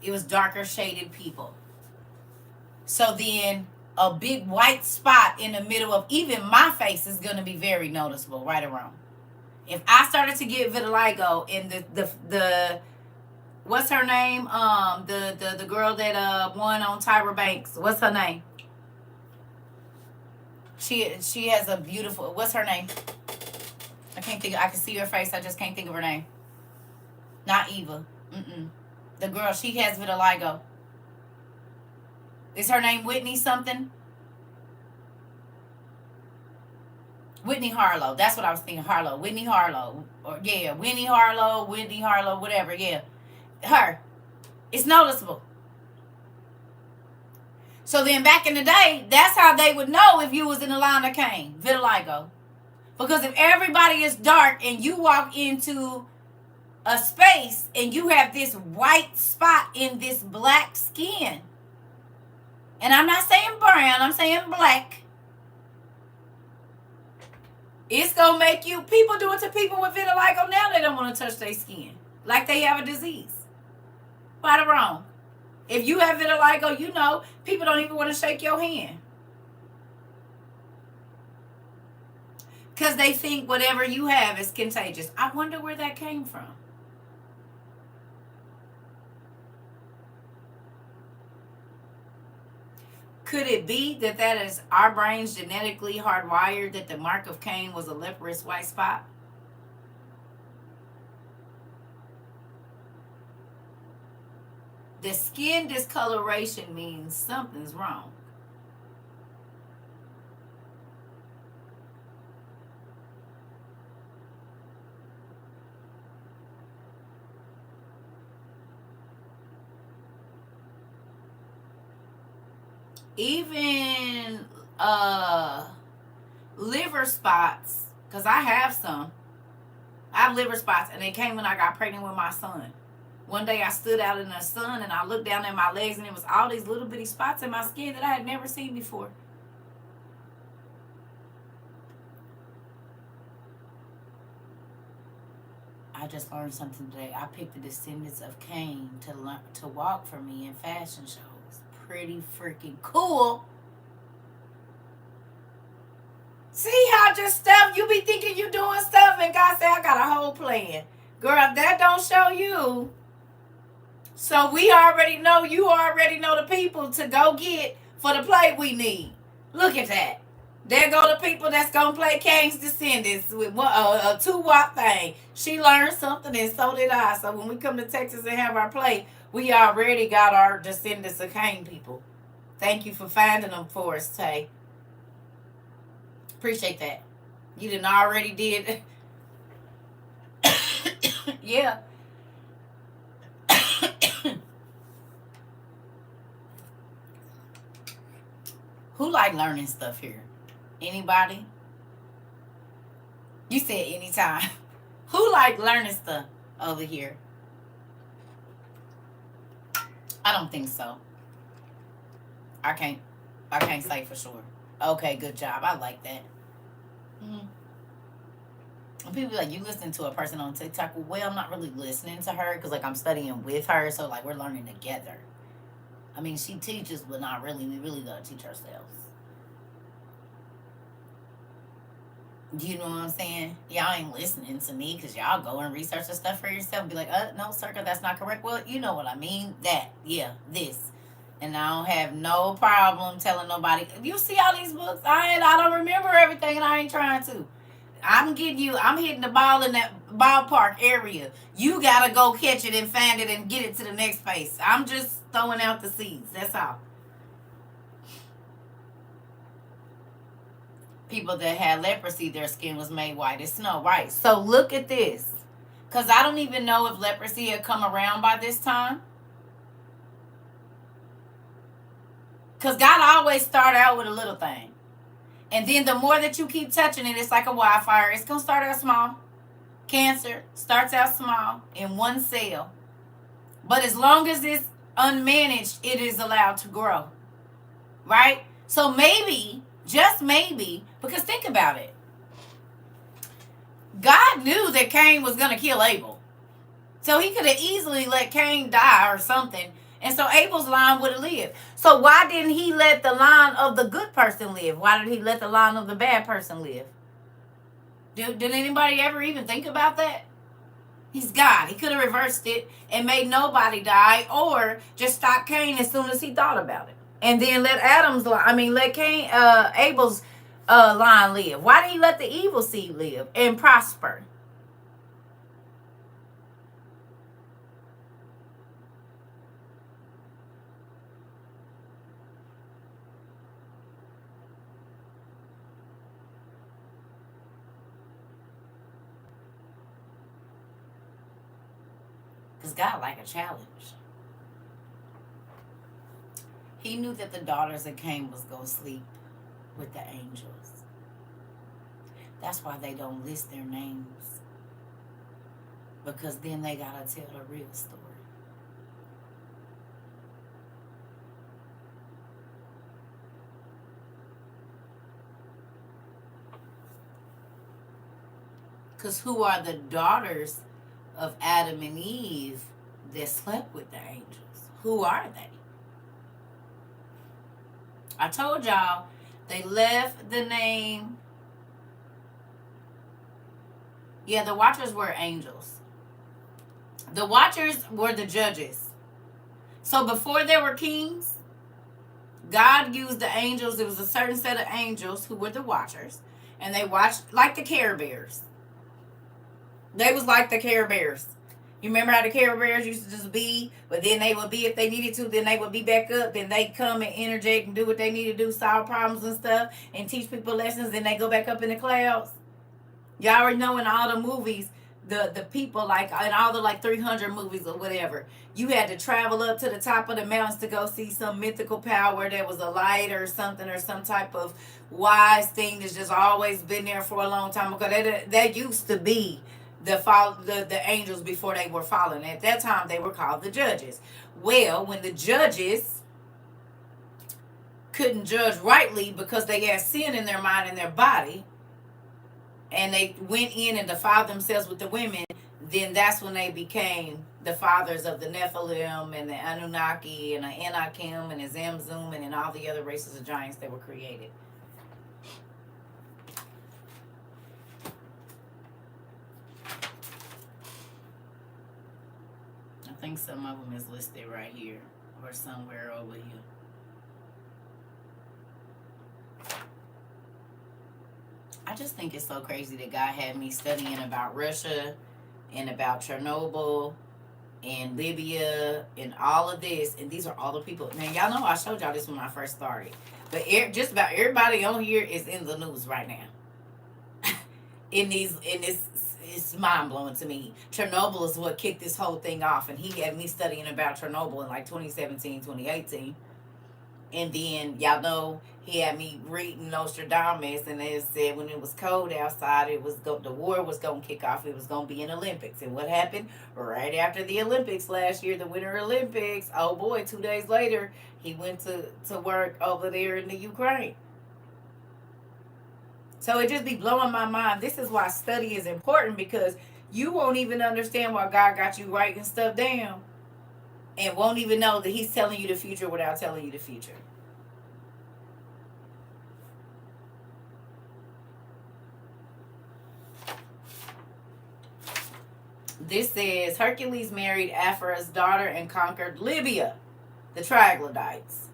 It was darker shaded people. So then a big white spot in the middle of even my face is going to be very noticeable, right or wrong. If I started to get vitiligo and the what's her name? The girl that won on Tyra Banks. What's her name? She has a beautiful. What's her name? I can't think. I can see her face. I just can't think of her name. Not Eva. The girl. She has vitiligo. Is her name Whitney something? Whitney Harlow. That's what I was thinking. Harlow. Whitney Harlow. Or yeah, Whitney Harlow, whatever. Yeah, her. It's noticeable. So then back in the day, that's how they would know if you was in the line of Cain, vitiligo. Because if everybody is dark and you walk into a space and you have this white spot in this black skin, and I'm not saying brown, I'm saying black, it's going to make you, people do it to people with vitiligo now, they don't want to touch their skin. Like they have a disease. Right or wrong? If you have vitiligo, you know, people don't even want to shake your hand. Because they think whatever you have is contagious. I wonder where that came from. Could it be that is our brains genetically hardwired that the mark of Cain was a leprous white spot? The skin discoloration means something's wrong. Even liver spots, because I have some. I have liver spots, and they came when I got pregnant with my son. One day I stood out in the sun and I looked down at my legs and it was all these little bitty spots in my skin that I had never seen before. I just learned something today. I picked the descendants of Cain to walk for me in fashion shows. Pretty freaking cool. See how just stuff, you be thinking you doing stuff and God said, I got a whole plan. Girl, that don't show you. So we already know, you already know the people to go get for the play we need. Look at that. There go the people that's going to play Cain's descendants with a 2-watt thing. She learned something and so did I. So when we come to Texas and have our play, we already got our descendants of Cain people. Thank you for finding them for us, Tay. Appreciate that. You done already did. Yeah. Who like learning stuff here? Anybody? You said anytime. Who like learning stuff over here? I don't think so. I can't say for sure. Okay, good job. I like that. And people be like, you listen to a person on TikTok. Well, I'm not really listening to her because like I'm studying with her, so like we're learning together. I mean, she teaches, but not really. We really gotta teach ourselves. You know what I'm saying? Y'all ain't listening to me because y'all go and research the stuff for yourself and be like, no, CERCA, that's not correct. Well, you know what I mean. That, yeah, this. And I don't have no problem telling nobody. You see all these books? I don't remember everything and I ain't trying to. I'm hitting the ball in that ballpark area. You gotta go catch it and find it and get it to the next place. I'm just throwing out the seeds. That's all. People that had leprosy, their skin was made white as snow. Right. So look at this. Because I don't even know if leprosy had come around by this time. Because God always start out with a little thing. And then the more that you keep touching it, it's like a wildfire. It's going to start out small. Cancer starts out small in one cell. But as long as it's unmanaged, it is allowed to grow. Right? So maybe, just maybe, because think about it. God knew that Cain was going to kill Abel. So he could have easily let Cain die or something. And so Abel's line would have lived. So why didn't he let the line of the good person live? Why did he let the line of the bad person live? Did anybody ever even think about that? He's God. He could have reversed it and made nobody die, or just stopped Cain as soon as he thought about it, and then let Abel's line live. Why did he let the evil seed live and prosper? Because God like a challenge. He knew that the daughters of Cain was going to sleep with the angels. That's why they don't list their names. Because then they got to tell the real story. Because who are the daughters of Adam and Eve that slept with the angels? Who are they? I told y'all they left the name. Yeah, the watchers were angels. The watchers were the judges. So before there were kings, God used the angels. It was a certain set of angels who were the watchers. And they watched like the Care Bears. They was like the Care Bears. You remember how the Care Bears used to just be, but then they would be, if they needed to, then they would be back up. Then they come and interject and do what they need to do, solve problems and stuff, and teach people lessons. Then they go back up in the clouds. Y'all already know in all the movies, the people, like in all the like 300 movies or whatever, you had to travel up to the top of the mountains to go see some mythical power that was a light or something, or some type of wise thing that's just always been there for a long time. Because that used to be the angels before they were fallen. At that time, they were called the judges. Well, when the judges couldn't judge rightly because they had sin in their mind and their body, and they went in and defiled themselves with the women, then that's when they became the fathers of the Nephilim and the Anunnaki and the Anakim and the Zamzum and all the other races of giants that were created. I think some of them is listed right here or somewhere over here. I just think it's so crazy that God had me studying about Russia and about Chernobyl and Libya and all of this. And these are all the people. Man, y'all know I showed y'all this when I first started. But just about everybody on here is in the news right now. It's mind blowing to me. Chernobyl is what kicked this whole thing off. And he had me studying about Chernobyl in like 2017, 2018. And then y'all know he had me reading Nostradamus, and it said when it was cold outside, the war was gonna kick off. It was gonna be an Olympics, and what happened right after the Olympics last year, the Winter Olympics? Oh boy, 2 days later, he went to work over there in the Ukraine. So it just be blowing my mind. This is why study is important, because you won't even understand why God got you writing stuff down, and won't even know that he's telling you the future without telling you the future. This says Hercules married Aphra's daughter and conquered Libya, the Troglodytes,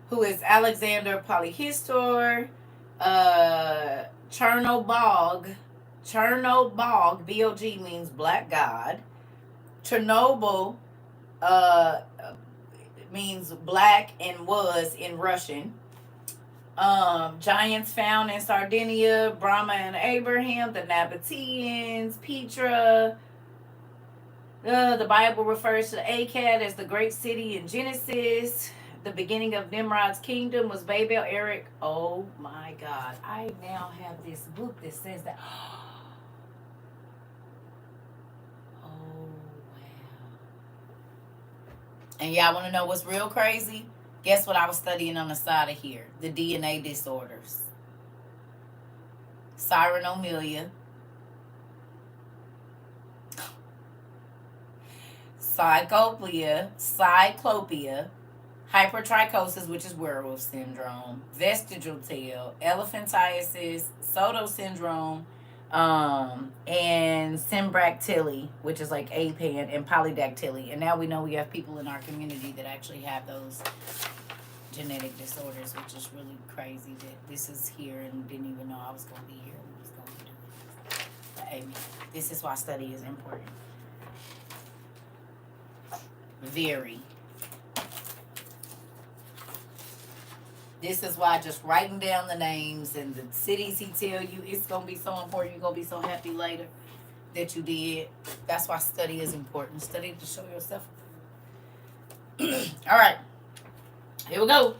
who is Alexander Polyhistor, Chernobog. Chernobog, B-O-G, means black god. Chernobyl means black and was in Russian. Giants found in Sardinia, Brahma and Abraham, the Nabateans, Petra. The Bible refers to Akkad as the great city in Genesis. The beginning of Nimrod's kingdom was Babel, Eric. Oh my God. I now have this book that says that. Oh, wow. And y'all want to know what's real crazy? Guess what I was studying on the side of here? The DNA disorders. Cyronomelia, cyclopia, hypertrichosis, which is werewolf syndrome, vestigial tail, elephantiasis, Soto syndrome, and Simbractili, which is like APAN, and polydactyly. And now we know we have people in our community that actually have those genetic disorders, which is really crazy that this is here and didn't even know I was going to be here and was going to do it. But amen. This is why study is important. Very. This is why just writing down the names and the cities he tell you, it's going to be so important. You're going to be so happy later that you did. That's why study is important. Study to show yourself. All right. Here we go.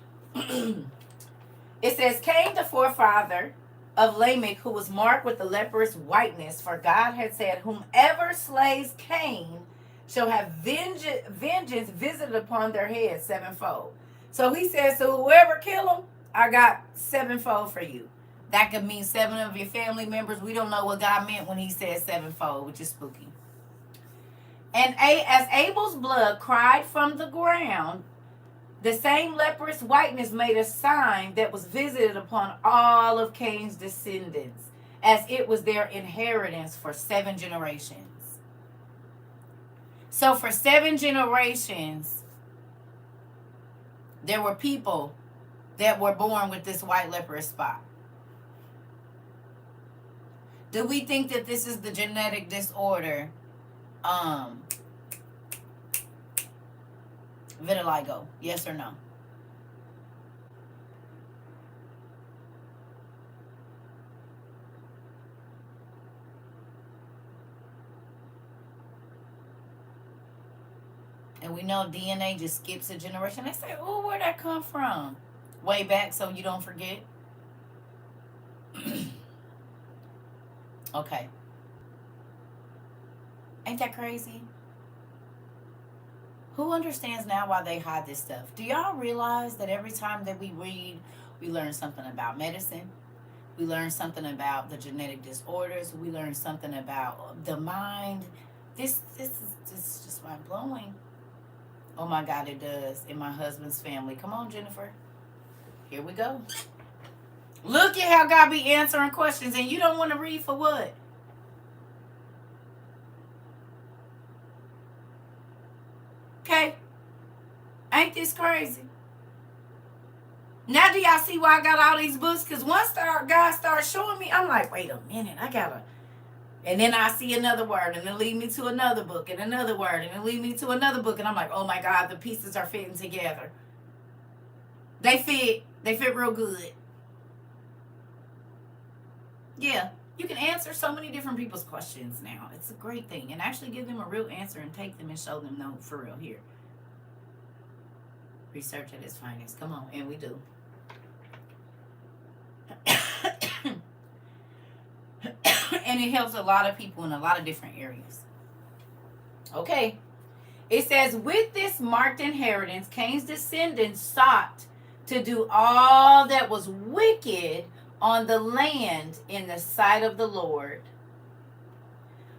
It says, Cain, the forefather of Lamech, who was marked with the leprous whiteness, for God had said, whomever slays Cain shall have vengeance visited upon their heads sevenfold. So he says, so whoever kill him, I got sevenfold for you. That could mean 7 of your family members. We don't know what God meant when he said sevenfold, which is spooky. And as Abel's blood cried from the ground, the same leprous whiteness made a sign that was visited upon all of Cain's descendants, as it was their inheritance for 7 generations. So for 7 generations, there were people that were born with this white leprous spot. Do we think that this is the genetic disorder, vitiligo? Yes or no? And we know DNA just skips a generation. They say, oh, where'd that come from? Way back, so you don't forget. Okay. Ain't that crazy? Who understands now why they hide this stuff? Do y'all realize that every time that we read, we learn something about medicine? We learn something about the genetic disorders. We learn something about the mind. This is just mind blowing. Oh my God, it does. In my husband's family. Come on, Jennifer. Here we go. Look at how God be answering questions, and you don't want to read for what? Okay. Ain't this crazy? Now do y'all see why I got all these books? Because once God starts showing me, I'm like, wait a minute, I gotta. And then I see another word, and it lead me to another book, and another word, and it lead me to another book, and I'm like, oh my God, the pieces are fitting together. They fit real good. Yeah, you can answer so many different people's questions now. It's a great thing, and actually give them a real answer and take them and show them, no, for real, here. Research at its finest. Come on, and we do. And it helps a lot of people in a lot of different areas. Okay. It says, with this marked inheritance, Cain's descendants sought to do all that was wicked on the land in the sight of the Lord.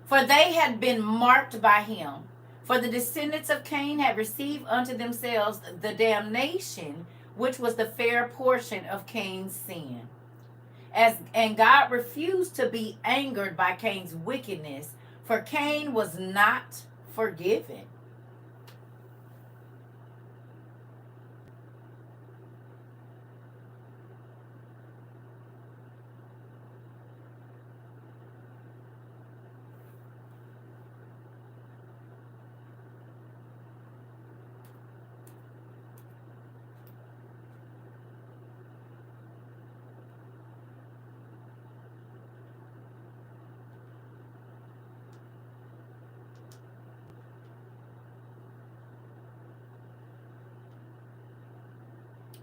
For they had been marked by him. For the descendants of Cain had received unto themselves the damnation, which was the fair portion of Cain's sin. And God refused to be angered by Cain's wickedness, for Cain was not forgiven.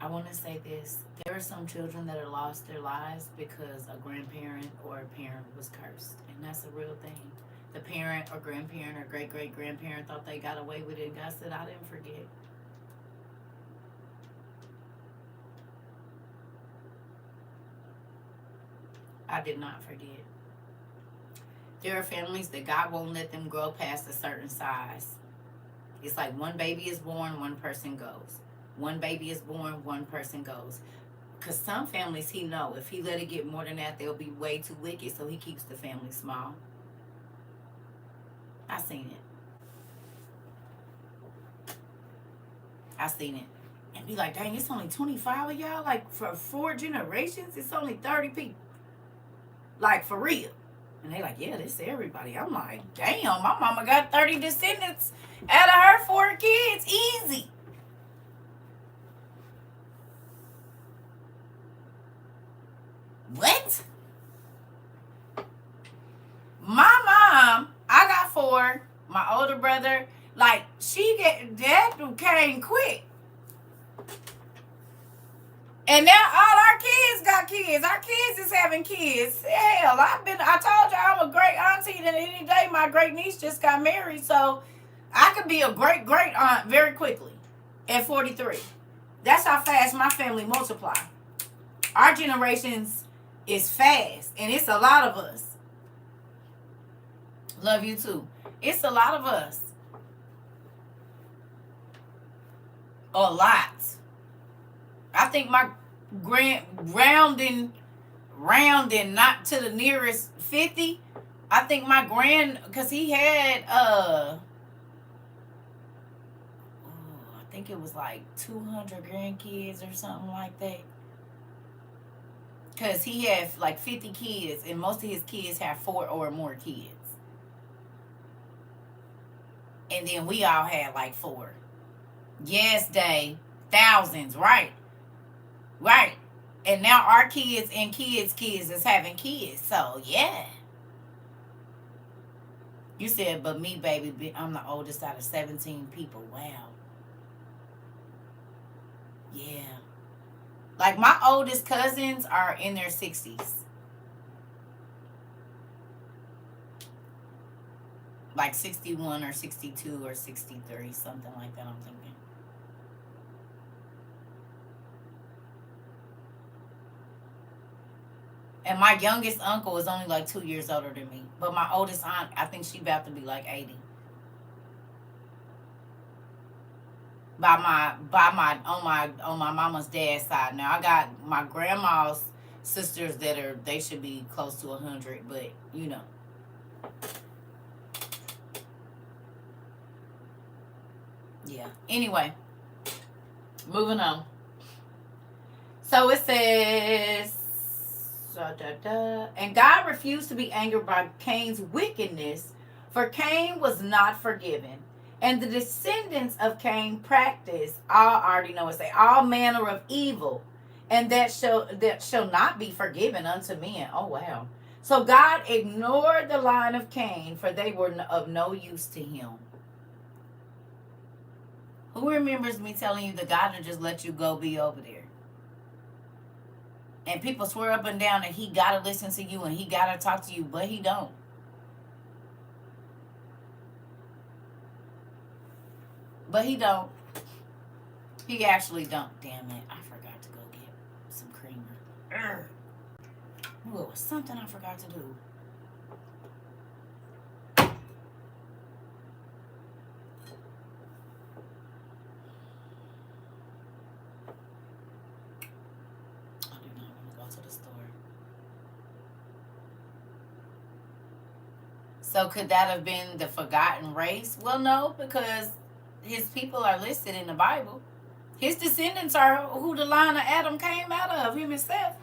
I want to say this. There are some children that have lost their lives because a grandparent or a parent was cursed. And that's a real thing. The parent or grandparent or great great grandparent thought they got away with it. And God said, I didn't forget. I did not forget. There are families that God won't let them grow past a certain size. It's like one baby is born, one person goes. One baby is born, one person goes. Because some families he know, if he let it get more than that, they'll be way too wicked, so he keeps the family small. I seen it. I seen it. And be like, dang, it's only 25 of y'all? Like, for 4 generations, it's only 30 people. Like, for real. And they like, yeah, this is everybody. I'm like, damn, my mama got 30 descendants out of her 4 kids. Easy. What? My mom, I got 4. My older brother, like, that came quick. And now all our kids got kids. Our kids is having kids. Hell, I told you I'm a great auntie, and any day my great niece just got married, so I could be a great great aunt very quickly at 43. That's how fast my family multiply. Our generations is fast, and it's a lot of us. Love you too. It's a lot of us. A lot. I think my rounding not to the nearest 50. I think my because he had I think it was like 200 grandkids or something like that. Because he had like 50 kids, and most of his kids have 4 or more kids. And then we all had like 4. Yes, Day. Thousands, right. Right. And now our kids and kids' kids is having kids. So, yeah. You said, but me, baby, I'm the oldest out of 17 people. Wow. Yeah. Like, my oldest cousins are in their 60s. Like 61 or 62 or 63, something like that, I'm thinking. And my youngest uncle is only like 2 years older than me. But my oldest aunt, I think she about to be like 80. On my mama's dad's side. Now I got my grandma's sisters they should be close to 100, but you know. Yeah. Anyway, moving on. So it says, and God refused to be angered by Cain's wickedness, for Cain was not forgiven. And the descendants of Cain practiced, I already know it say, all manner of evil, and that shall not be forgiven unto men. Oh, wow. So God ignored the line of Cain, for they were of no use to him. Who remembers me telling you that God will just let you go be over there? And people swear up and down that he got to listen to you and he got to talk to you, but he don't. But he don't. He actually don't. Damn it. I forgot to go get some creamer. Ooh, it was something I forgot to do. So could that have been the forgotten race? Well, no, because his people are listed in the Bible. His descendants are who the line of Adam came out of, him and Seth.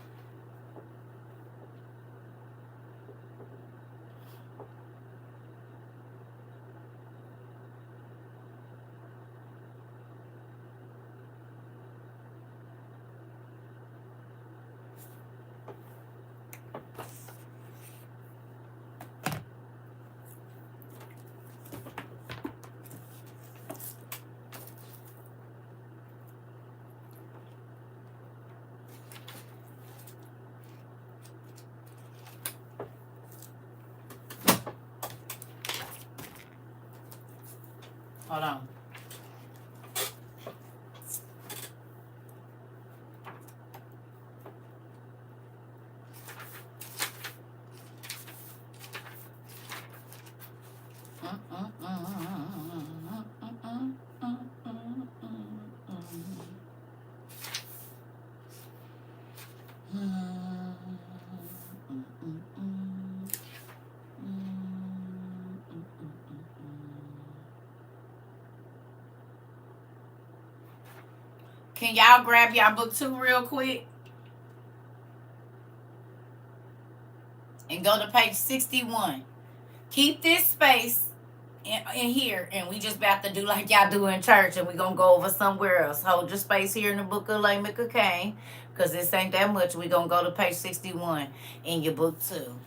Hold on. Can y'all grab y'all book 2 real quick and go to page 61? Keep this space in here, and we just about to do like y'all do in church, and we gonna go over somewhere else. Hold your space here in the book of Lamech Cain, because this ain't that much. We gonna go to page 61 in your book 2.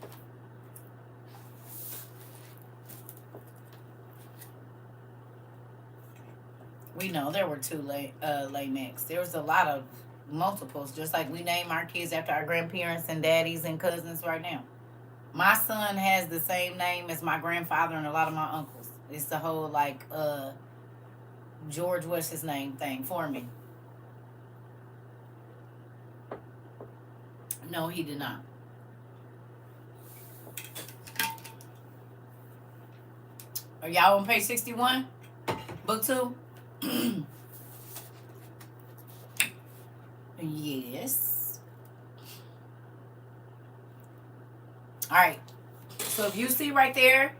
We know there were 2 Lamechs. There was a lot of multiples, just like we name our kids after our grandparents and daddies and cousins right now. My son has the same name as my grandfather and a lot of my uncles. It's the whole like George, what's his name thing for me. No, he did not. Are y'all on page 61? Book 2? Yes. All right. So if you see right there,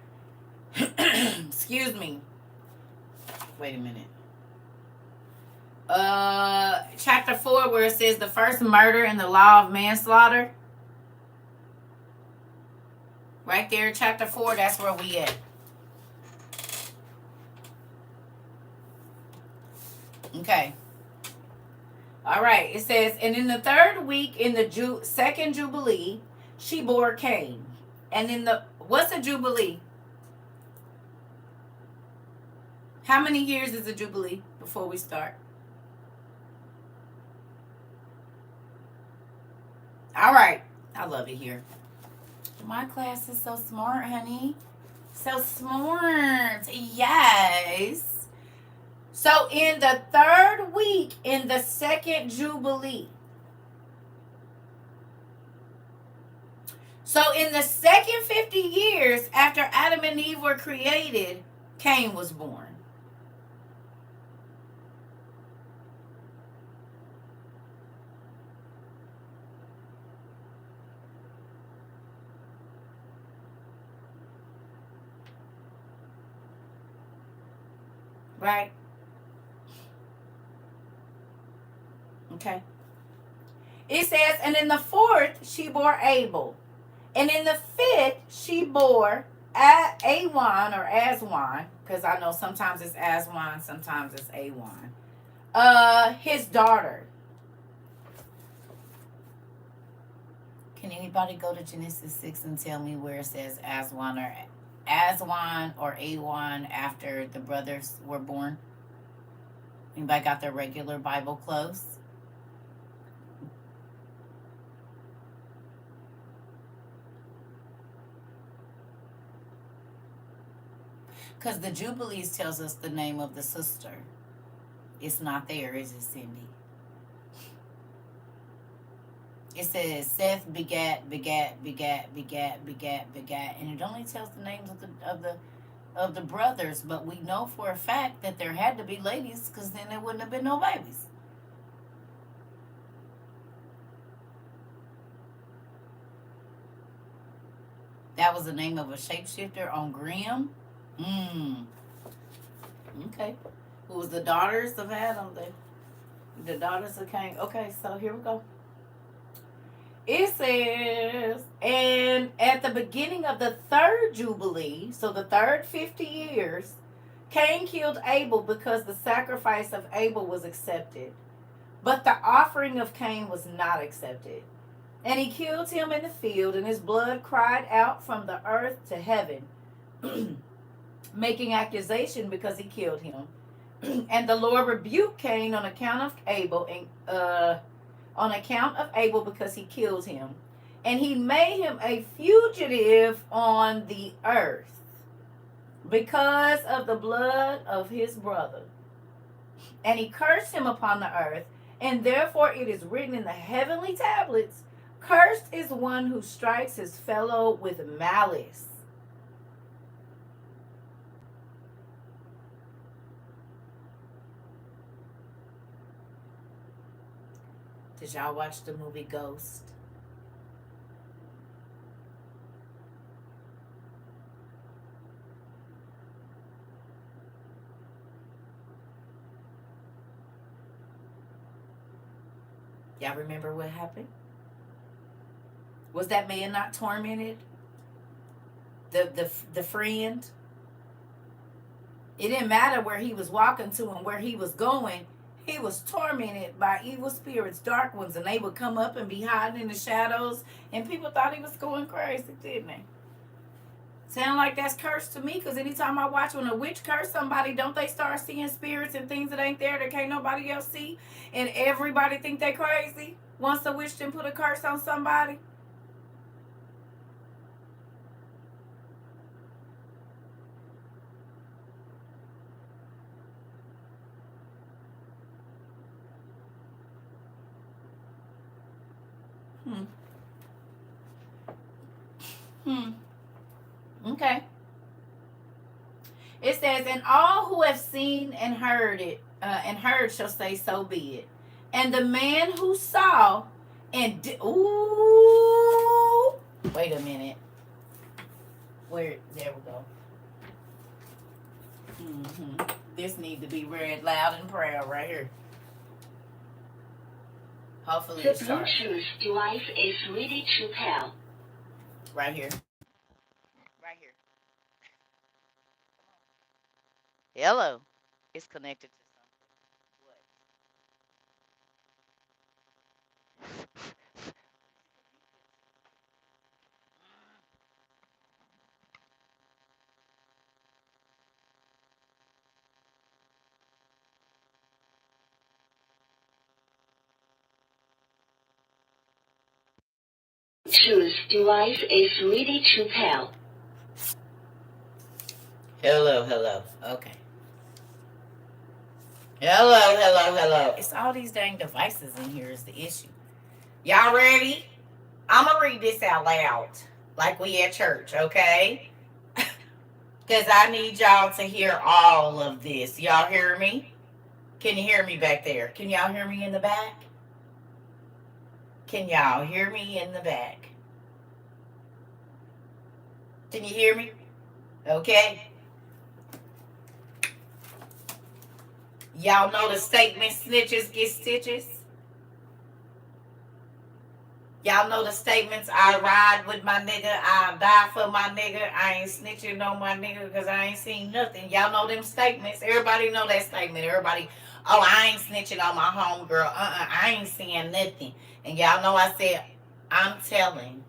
excuse me. Wait a minute. Chapter 4, where it says the first murder in the law of manslaughter. Right there, chapter 4, that's where we at. Okay. All right. It says, and in the 3rd week in the second Jubilee, she bore Cain. And in the, what's a Jubilee? How many years is a Jubilee before we start? All right. I love it here. My class is so smart, honey. So smart. Yes. So in the 3rd week in the second Jubilee. So in the second 50 years after Adam and Eve were created, Cain was born. Right? Okay. It says, and in the 4th, she bore Abel. And in the 5th, she bore Awan or Aswan, because I know sometimes it's Aswan, sometimes it's Awan. His daughter. Can anybody go to Genesis 6 and tell me where it says Aswan or Awan after the brothers were born? Anybody got their regular Bible close? Because the Jubilees tells us the name of the sister. It's not there, is it, Cindy? It says Seth begat, and it only tells the names of the brothers, but we know for a fact that there had to be ladies, because then there wouldn't have been no babies. That was the name of a shapeshifter on Grimm. Okay. Who was the daughters of Adam? The daughters of Cain. Okay, so here we go. It says, and at the beginning of the 3rd Jubilee, so the 3rd 50 years, Cain killed Abel because the sacrifice of Abel was accepted. But the offering of Cain was not accepted. And he killed him in the field, and his blood cried out from the earth to heaven, making accusation because he killed him. And the Lord rebuked Cain on account of Abel, because he killed him. And he made him a fugitive on the earth because of the blood of his brother. And he cursed him upon the earth, and therefore it is written in the heavenly tablets, cursed is one who strikes his fellow with malice. Did y'all watch the movie Ghost? Y'all remember what happened? Was that man not tormented? The friend? It didn't matter where he was walking to and where he was going. He was tormented by evil spirits, dark ones, and they would come up and be hiding in the shadows. And people thought he was going crazy, didn't they? Sound like that's cursed to me, because anytime I watch when a witch curse somebody, don't they start seeing spirits and things that ain't there that can't nobody else see? And everybody think they crazy once the witch done put a curse on somebody? Hmm. Hmm. Okay. It says, and all who have seen and heard it, and heard shall say, so be it. And the man who saw and ooh, wait a minute. Where? There we go. This needs to be read loud in prayer right here. Hopefully the it's sharp. Bluetooth device is ready to pair. Right here. Right here. Hello. It's connected to something. Bluetooth device is ready to pair. Hello. Okay. Hello. It's all these dang devices in here is the issue. Y'all ready? I'm going to read this out loud like we at church, okay? Because I need y'all to hear all of this. Y'all hear me? Can you hear me back there? Can y'all hear me in the back? Can y'all hear me in the back? Can you hear me? Okay. Y'all know the statement, snitches get stitches? Y'all know the statements, I ride with my nigga, I die for my nigga, I ain't snitching on my nigga because I ain't seen nothing. Y'all know them statements. Everybody know that statement. Everybody, oh, I ain't snitching on my homegirl. I ain't seeing nothing. And y'all know I said, I'm telling.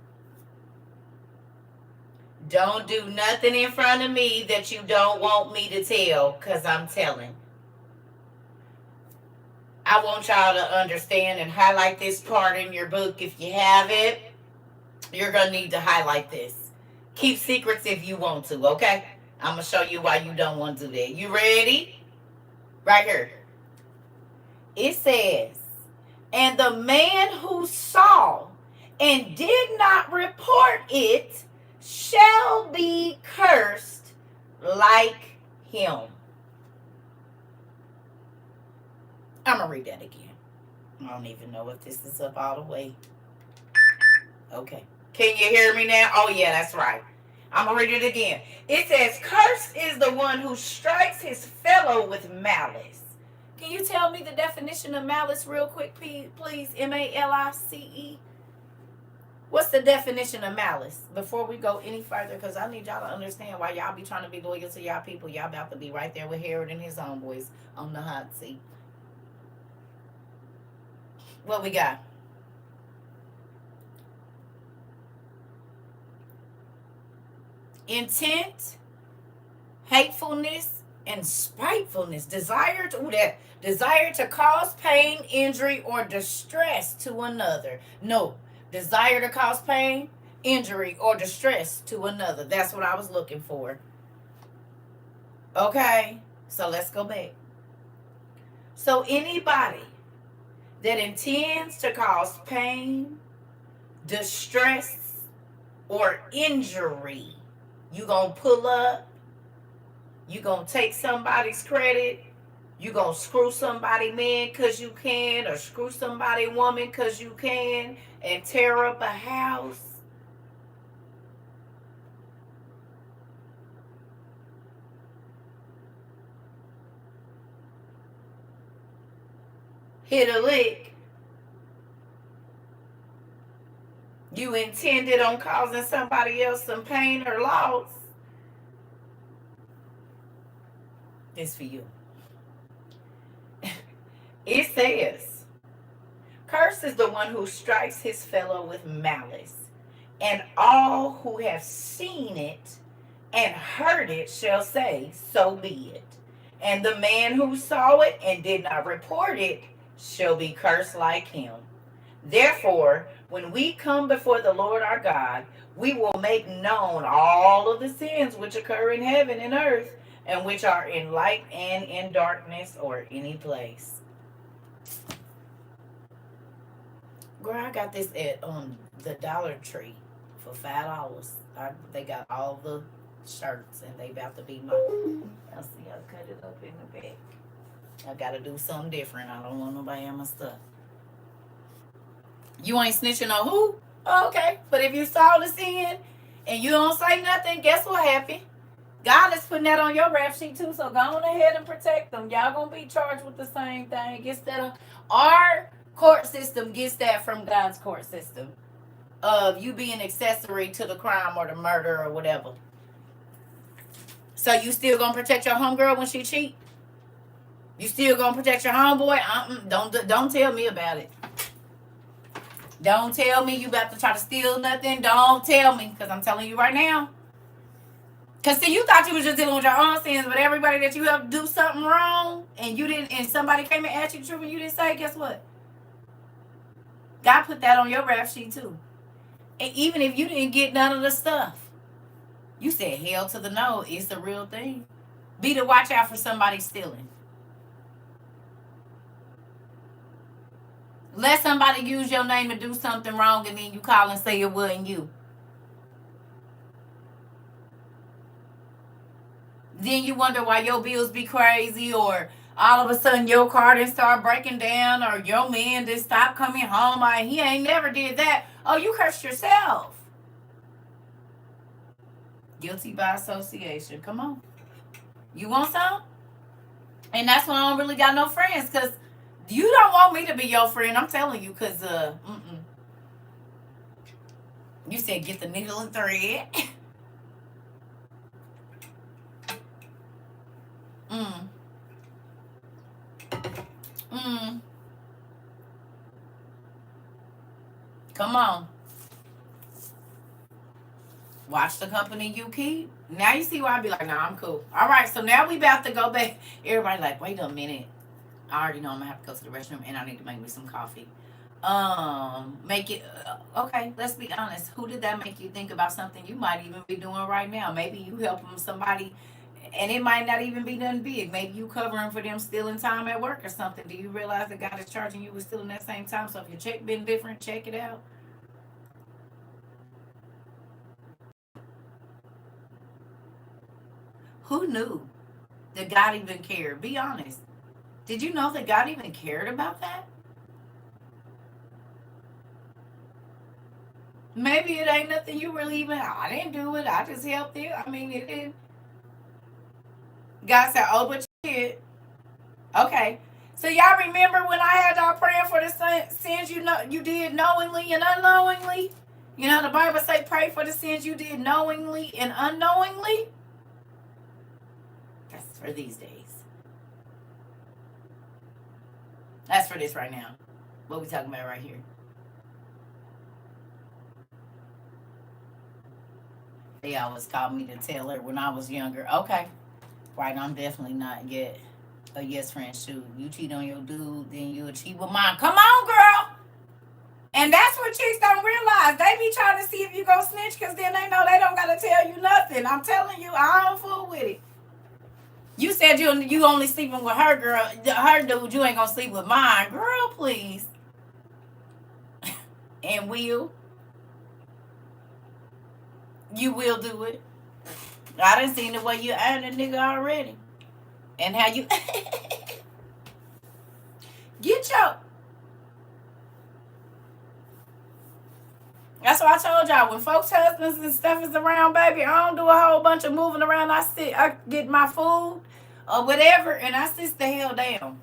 Don't do nothing in front of me that you don't want me to tell, because I'm telling. I want y'all to understand and highlight this part in your book. If you have it, you're going to need to highlight this. Keep secrets if you want to, okay? I'm going to show you why you don't want to do that. You ready? Right here. It says, and the man who saw and did not report it shall be cursed like him. I'm going to read that again. I don't even know if this is up all the way. Okay. Can you hear me now? Oh, yeah, that's right. I'm going to read it again. It says, cursed is the one who strikes his fellow with malice. Can you tell me the definition of malice real quick, please? M-A-L-I-C-E. What's the definition of malice? Before we go any further, because I need y'all to understand why y'all be trying to be loyal to y'all people. Y'all about to be right there with Herod and his homeboys on the hot seat. What we got? Intent, hatefulness, and spitefulness. Desire to cause pain, injury, or distress to another. No, desire to cause pain, injury, or distress to another. That's what I was looking for. Okay? So let's go back. So anybody that intends to cause pain, distress, or injury, you gonna pull up, you gonna take somebody's credit, you gonna screw somebody man cause you can, or screw somebody woman cause you can, and tear up a house. Hit a lick. You intended on causing somebody else some pain or loss. This for you. It says, "Cursed is the one who strikes his fellow with malice, and all who have seen it and heard it shall say, so be it. And the man who saw it and did not report it shall be cursed like him. Therefore, when we come before the Lord our God, we will make known all of the sins which occur in heaven and earth, and which are in light and in darkness, or any place." Girl, I got this at the Dollar Tree for $5. They got all the shirts, and they about to be my. I'll see. I'll cut it up in the back. I gotta do something different. I don't want nobody on my stuff. You ain't snitching on who? Oh, okay. But if you saw the sin and you don't say nothing, guess what happened? God is putting that on your rap sheet too. So go on ahead and protect them. Y'all gonna be charged with the same thing. Gets that. Our court system gets that from God's court system of you being accessory to the crime or the murder or whatever. So you still gonna protect your homegirl when she cheat? You still gonna protect your homeboy? Don't tell me about it. Don't tell me you about to try to steal nothing. Don't tell me, because I'm telling you right now. Because see, you thought you was just dealing with your own sins, but everybody that you helped do something wrong and you didn't, and somebody came and asked you the truth and you didn't say, guess what? God put that on your rap sheet too. And even if you didn't get none of the stuff, you said hell to the no. It's the real thing. Be to watch out for somebody stealing. Let somebody use your name to do something wrong and then you call and say it wasn't you. Then you wonder why your bills be crazy, or all of a sudden your car didn't start breaking down, or your man didn't stop coming home. He ain't never did that. Oh, you cursed yourself. Guilty by association. Come on. You want some? And that's why I don't really got no friends, because you don't want me to be your friend. I'm telling you, because you said get the needle and thread. Come on. Watch the company you keep. Now you see why I be like, nah, I'm cool. All right, so now we about to go back. Everybody like, wait a minute. I already know I'm gonna have to go to the restroom, and I need to make me some coffee. Make it okay. Let's be honest. Who did that make you think about something you might even be doing right now? Maybe you helping somebody, and it might not even be nothing big. Maybe you covering for them stealing time at work or something. Do you realize that God is charging you with stealing that same time? So if your check been different, check it out. Who knew that God even cared? Be honest. Did you know that God even cared about that? Maybe it ain't nothing you really even. I didn't do it. I just helped you. I mean, it didn't. God said, "Oh, but you did." Okay. So y'all remember when I had y'all praying for the sins you did knowingly and unknowingly? You know the Bible say pray for the sins you did knowingly and unknowingly. That's for these days. That's for this right now. What we talking about right here? They always called me to tell her when I was younger. Okay. Right, I'm definitely not yet a yes friend. Shoot, you cheat on your dude, then you'll cheat with mine. Come on, girl. And that's what chicks don't realize. They be trying to see if you go snitch, because then they know they don't got to tell you nothing. I'm telling you, I don't fool with it. You said you only sleeping with her girl, her dude. You ain't gonna sleep with mine, girl. Please. And you will do it? I done seen the way you earn a nigga already, and how you get your. That's why I told y'all when folks' husbands and stuff is around, baby, I don't do a whole bunch of moving around. I get my food or whatever, and I sit the hell down.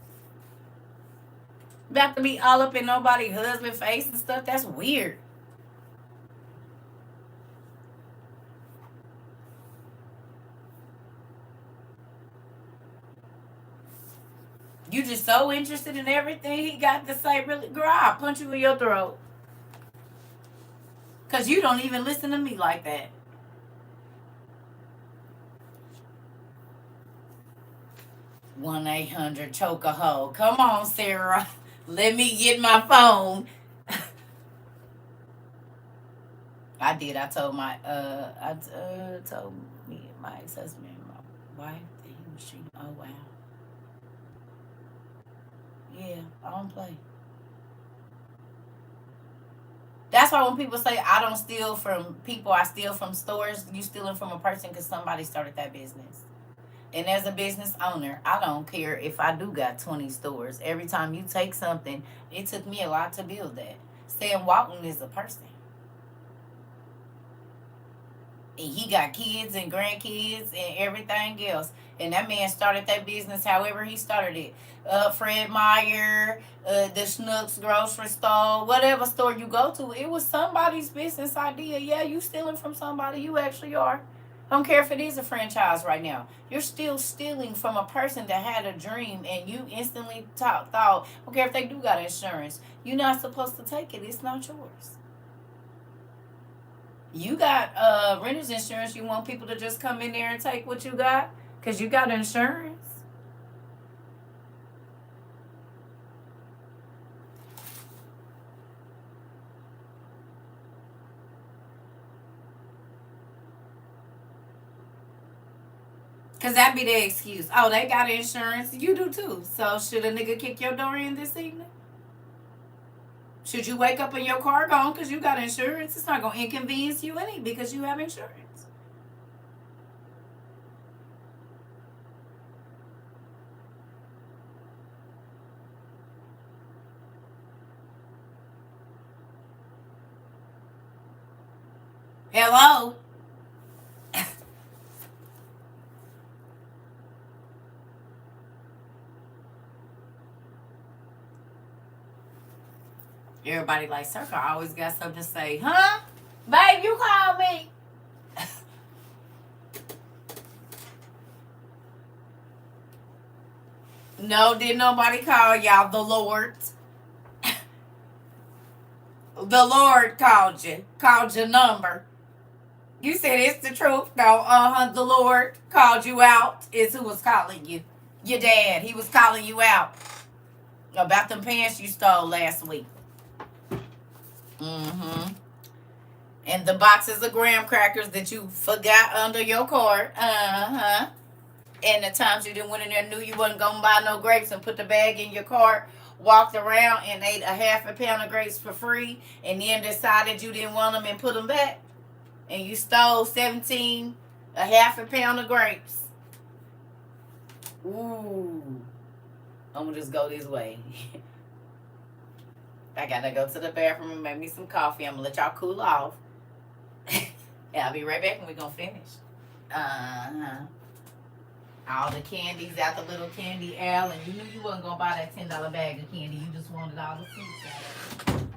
About to be all up in nobody's husband face and stuff. That's weird. You just so interested in everything he got to say. Really, girl, I'll punch you in your throat. Cause you don't even listen to me like that. 1-800 choke a hoe. Come on, Sarah. Let me get my phone. I did. I told told me my ex husband and my wife that he was cheating. Oh wow. Yeah, I don't play. That's why when people say I don't steal from people, I steal from stores. You stealing from a person because somebody started that business. And as a business owner, I don't care if I do got 20 stores. Every time you take something, it took me a lot to build that. Sam Walton is a person. And he got kids and grandkids and everything else. And that man started that business however he started it. Fred Meyer, the Schnucks grocery store, whatever store you go to, it was somebody's business idea. Yeah, you stealing from somebody. You actually are. I don't care if it is a franchise right now. You're still stealing from a person that had a dream and you instantly thought, I don't care if they do got insurance. You're not supposed to take it. It's not yours. You got renter's insurance. You want people to just come in there and take what you got because you got insurance. Because that be the excuse. Oh, they got insurance. You do too. So should a nigga kick your door in this evening? Should you wake up in your car gone because you got insurance? It's not going to inconvenience you any because you have insurance. Hello? Everybody like, CERCA always got something to say. Huh? Babe, you called me. No, didn't nobody call y'all. The Lord. The Lord called your number. You said it's the truth. No, the Lord called you out. Is who was calling you. Your dad, he was calling you out about them pants you stole last week. Mm-hmm. And the boxes of graham crackers that you forgot under your cart. Uh-huh. And the times you didn't went in there, knew you wasn't gonna buy no grapes and put the bag in your cart, walked around and ate a half a pound of grapes for free, and then decided you didn't want them and put them back. And you stole 17, a half a pound of grapes. Ooh. I'm gonna just go this way. I gotta go to the bathroom and make me some coffee. I'm gonna let y'all cool off. Yeah, I'll be right back and we're gonna finish. Uh-huh. All the candies out the little candy aisle, and you knew you wasn't gonna buy that $10 bag of candy. You just wanted all the fruits out of it.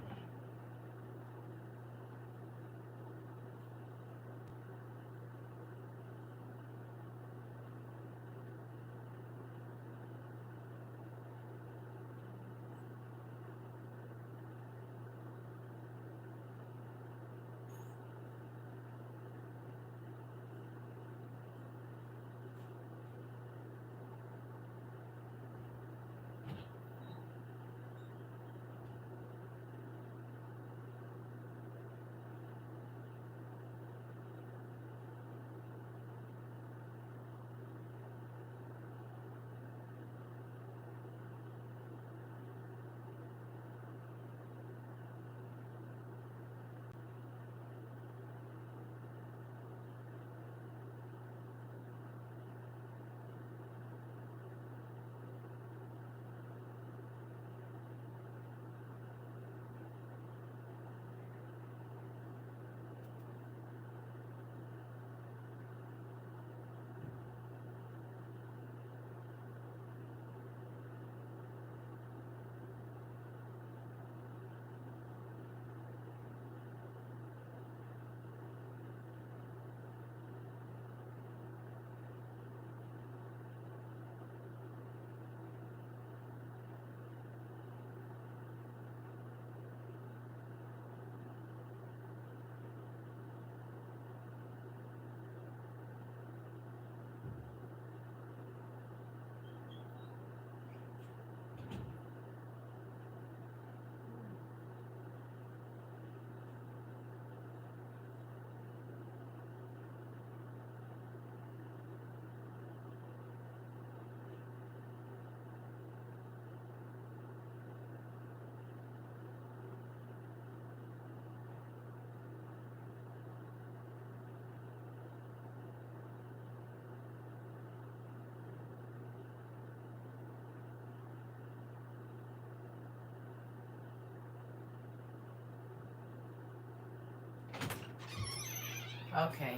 Okay.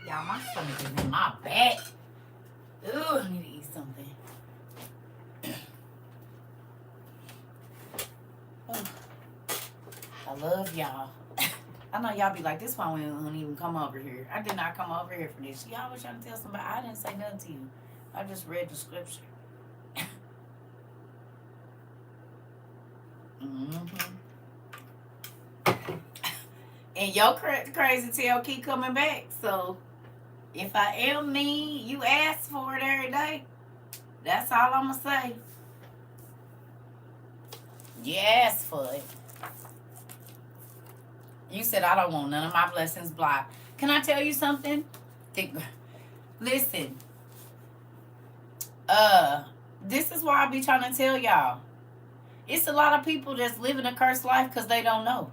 Y'all, my stomach is in my back. Ooh, I need to eat something. I love y'all. I know y'all be like, this why we don't even come over here. I did not come over here for this. Y'all was trying to tell somebody. I didn't say nothing to you. I just read the scripture. Mm-hmm. And your crazy tail keep coming back. So if I am me, you ask for it every day. That's all I'm going to say. You asked for it. You said, I don't want none of my blessings blocked. Can I tell you something? Listen. This is why I be trying to tell y'all. It's a lot of people that's living a cursed life because they don't know.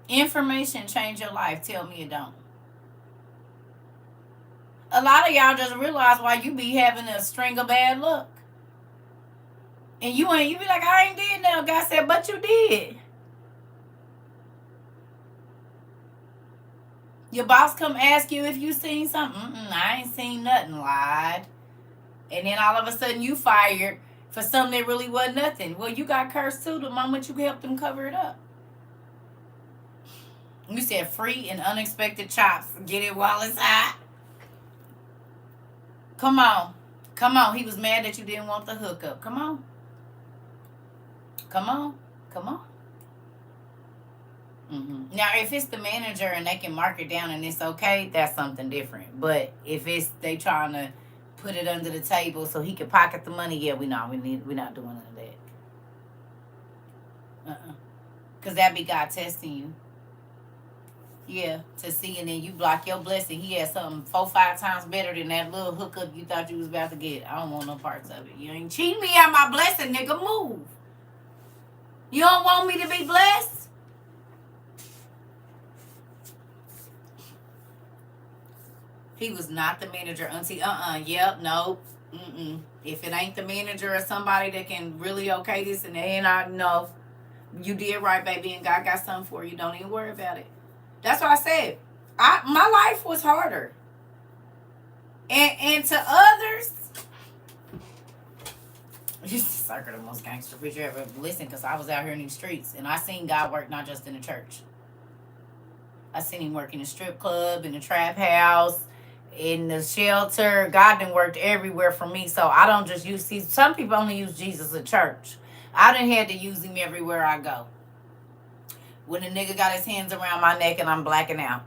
Information change your life. Tell me it don't. A lot of y'all just realize why you be having a string of bad luck. And you be like, I ain't did nothing. God said, but you did. Your boss come ask you if you seen something. I ain't seen nothing. Lied. And then all of a sudden you fired for something that really wasn't nothing. Well, you got cursed too the moment you helped them cover it up. You said free and unexpected chops. Get it while it's hot. Come on. Come on. He was mad that you didn't want the hookup. Come on. Come on. Come on. Mm-hmm. Now, if it's the manager and they can mark it down and it's okay, that's something different. But if it's they trying to put it under the table so he can pocket the money, yeah, we're not doing none of that. Because that be God testing you. Yeah, to see, and then you block your blessing. He had something 4-5 times better than that little hookup you thought you was about to get. I don't want no parts of it. You ain't cheating me out my blessing, nigga. Move. You don't want me to be blessed? He was not the manager until yep, nope. If it ain't the manager or somebody that can really okay this and they ain't I know you did right, baby, and God got something for you. Don't even worry about it. That's what I said. My life was harder. And to others, CERCA the most gangster preacher ever. Listen, because I was out here in these streets and I seen God work not just in the church. I seen him work in the strip club, in the trap house, in the shelter. God done worked everywhere for me. So I don't just use, some people only use Jesus at church. I done had to use him everywhere I go. When a nigga got his hands around my neck and I'm blacking out.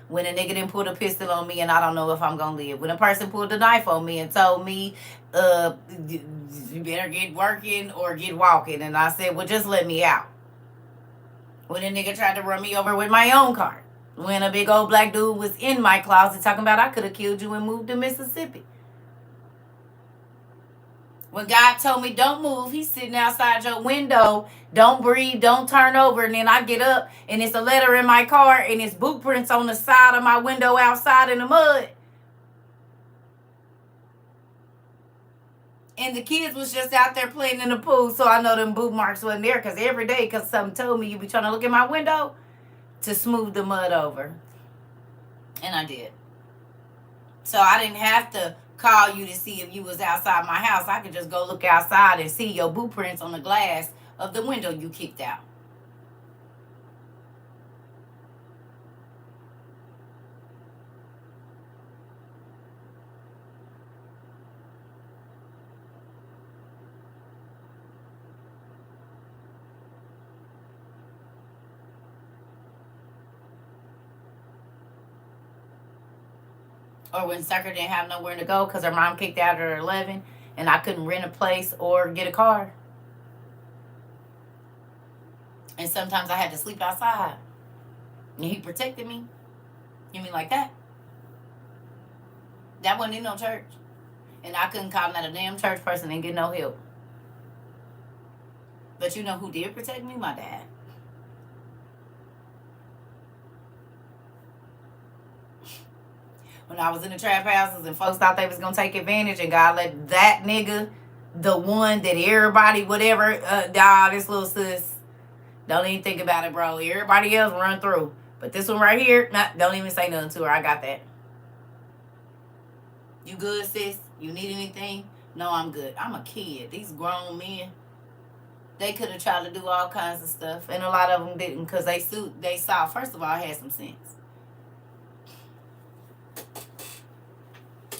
When a nigga didn't put a pistol on me and I don't know if I'm going to live. When a person pulled a knife on me and told me, you better get working or get walking. And I said, well, just let me out. When a nigga tried to run me over with my own car. When a big old black dude was in my closet talking about I could have killed you and moved to Mississippi. When God told me don't move, he's sitting outside your window. Don't breathe, don't turn over. And then I get up and it's a letter in my car and it's boot prints on the side of my window outside in the mud. And the kids was just out there playing in the pool, so I know them boot marks wasn't there because every day, because something told me you be trying to look in my window to smooth the mud over. And I did. So I didn't have to call you to see if you was outside my house. I could just go look outside and see your boot prints on the glass of the window you kicked out. Or when CERCA didn't have nowhere to go because her mom kicked out at 11 and I couldn't rent a place or get a car. And sometimes I had to sleep outside. And he protected me. You mean like that? That wasn't in no church. And I couldn't call not a damn church person and get no help. But you know who did protect me? My dad. When I was in the trap houses and folks thought they was going to take advantage and God let that nigga, the one that everybody, whatever, this little sis, Don't even think about it, bro. Everybody else run through. But this one right here, nah, don't even say nothing to her. I got that. You good, sis? You need anything? No, I'm good. I'm a kid. These grown men, they could have tried to do all kinds of stuff, and a lot of them didn't because they saw, first of all, I had some sense.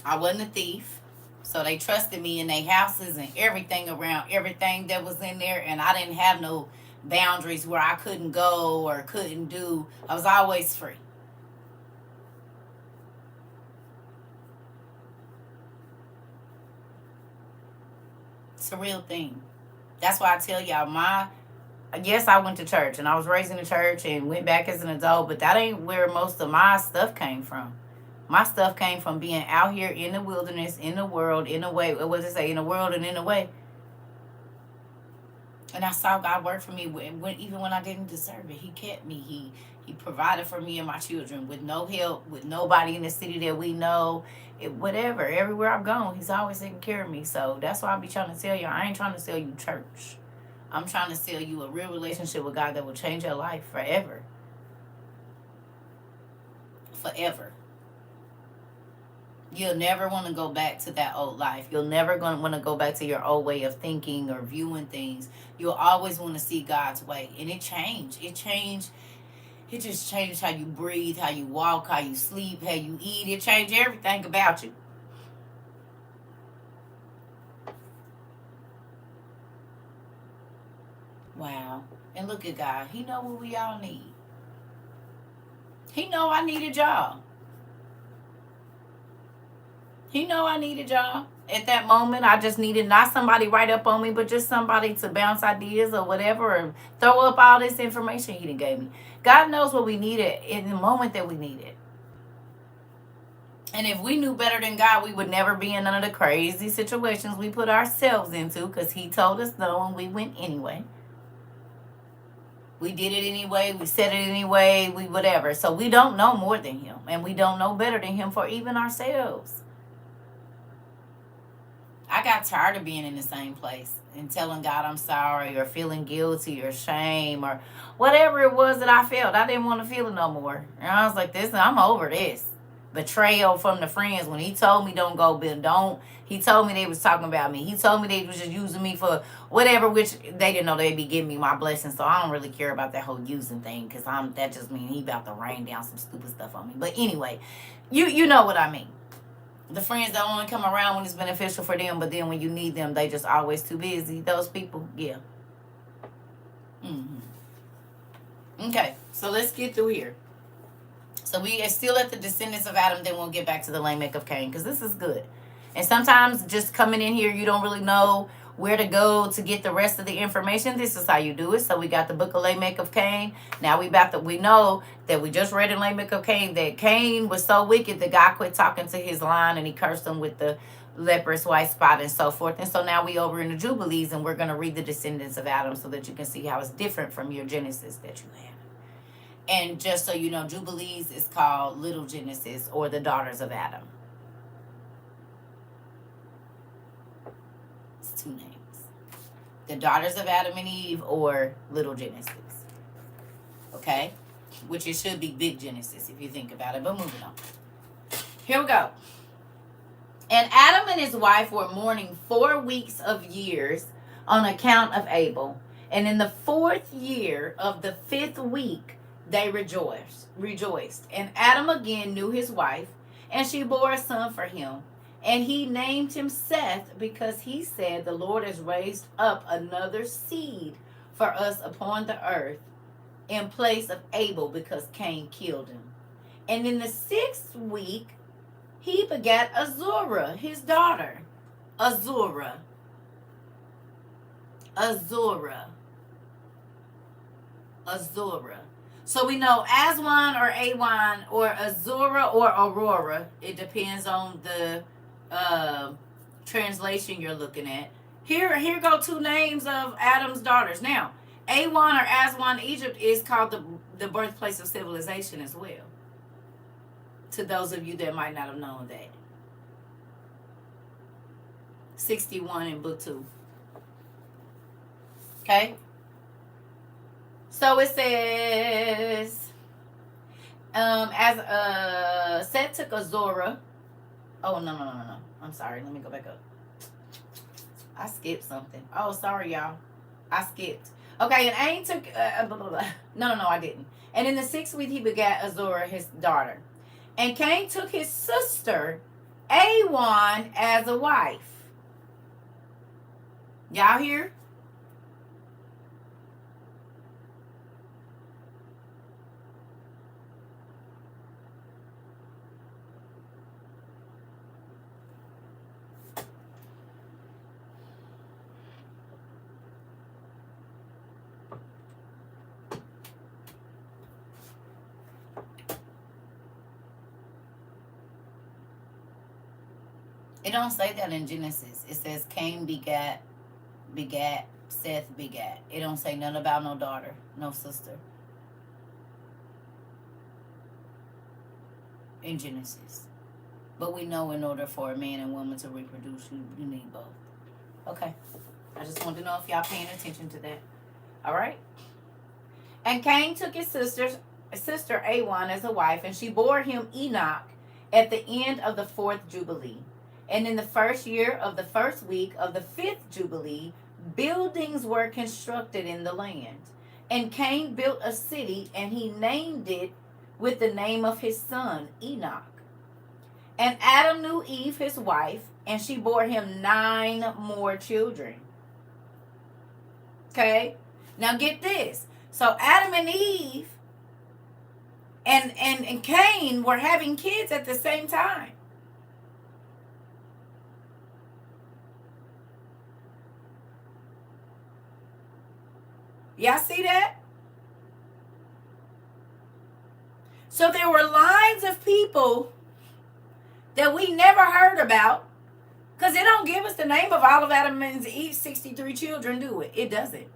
I wasn't a thief. So they trusted me in their houses and everything around everything that was in there. And I didn't have no boundaries where I couldn't go or couldn't do. I was always free. It's a real thing. That's why I tell y'all, yes, I went to church and I was raised in the church and went back as an adult, but that ain't where most of my stuff came from. My stuff came from being out here in the wilderness, in the world, in a way. What does it say? In the world and in a way. And I saw God work for me even when I didn't deserve it. He kept me. He provided for me and my children with no help, with nobody in the city that we know. Whatever. Everywhere I've gone, he's always taking care of me. So that's why I be trying to tell you. I ain't trying to sell you church. I'm trying to sell you a real relationship with God that will change your life forever. Forever. You'll never want to go back to that old life. You'll never want to go back to your old way of thinking or viewing things. You'll always want to see God's way. And it changed. It just changed how you breathe, how you walk, how you sleep, how you eat. It changed everything about you. Wow. And look at God. He know what we all need. He know I needed y'all. He know I needed y'all. At that moment, I just needed not somebody right up on me, but just somebody to bounce ideas or whatever, or throw up all this information he done gave me. God knows what we needed in the moment that we need it. And if we knew better than God, we would never be in none of the crazy situations we put ourselves into, because he told us no and we went anyway. We did it anyway. We said it anyway. We whatever. So we don't know more than him, and we don't know better than him for even ourselves. I got tired of being in the same place and telling God I'm sorry or feeling guilty or shame or whatever it was that I felt. I didn't want to feel it no more. And I was like, I'm over this. Betrayal from the friends when he told me don't go, Bill, he told me they was talking about me. He told me they was just using me for whatever, which they didn't know they'd be giving me my blessings. So I don't really care about that whole using thing, because that just means he about to rain down some stupid stuff on me. But anyway, you know what I mean. The friends that only come around when it's beneficial for them, but then when you need them, they just always too busy. Those people, yeah. Okay, so let's get through here. So we are still at the descendants of Adam, then we'll get back to the Lamech of Cain, because this is good. And sometimes just coming in here, you don't really know where to go to get the rest of the information. This is how you do it. So we got the book of Lamech of Cain. Now we know that we just read in Lamech of Cain that Cain was so wicked that God quit talking to his line and he cursed him with the leprous white spot and so forth. And so now we over in the Jubilees, and we're going to read the descendants of Adam so that you can see how it's different from your Genesis that you have. And just so you know, Jubilees is called Little Genesis, or the daughters of Adam. It's two names. The daughters of Adam and Eve, or Little Genesis. Okay? Which it should be Big Genesis if you think about it, but moving on. Here we go. And Adam and his wife were mourning 4 weeks of years on account of Abel. And in the 4th year of the 5th week, they rejoiced. And Adam again knew his wife, and she bore a son for him. And he named him Seth, because he said, the Lord has raised up another seed for us upon the earth in place of Abel, because Cain killed him. And in the 6th week, he begat Azorah, his daughter. Azorah. So we know Aswan or Awan or Azorah or Aurora. It depends on the translation you're looking at. Here go 2 names of Adam's daughters. Now, Awan or Aswan, Egypt, is called the birthplace of civilization as well. To those of you that might not have known that. 61 in book 2. Okay? So it says, as Seth took Azorah. Oh, no. I'm sorry. Let me go back up. I skipped something. Oh, sorry, y'all. I skipped. Okay, and Ain took. Blah, blah, blah. No, I didn't. And in the 6th week, he begat Azorah, his daughter. And Cain took his sister, Awan, as a wife. Y'all hear? It don't say that in Genesis. It says Cain begat, Seth begat. It don't say nothing about no daughter, no sister in Genesis. But we know in order for a man and woman to reproduce, you need both. Okay. I just wanted to know if y'all paying attention to that. All right. And Cain took his sister Awan as a wife, and she bore him Enoch at the end of the 4th Jubilee. And in the 1st year of the 1st week of the 5th Jubilee, buildings were constructed in the land. And Cain built a city, and he named it with the name of his son, Enoch. And Adam knew Eve, his wife, and she bore him 9 more children. Okay? Now get this. So Adam and Eve and Cain were having kids at the same time. Y'all see that? So there were lines of people that we never heard about, because it don't give us the name of all of Adam and Eve's 63 children, do it? It doesn't.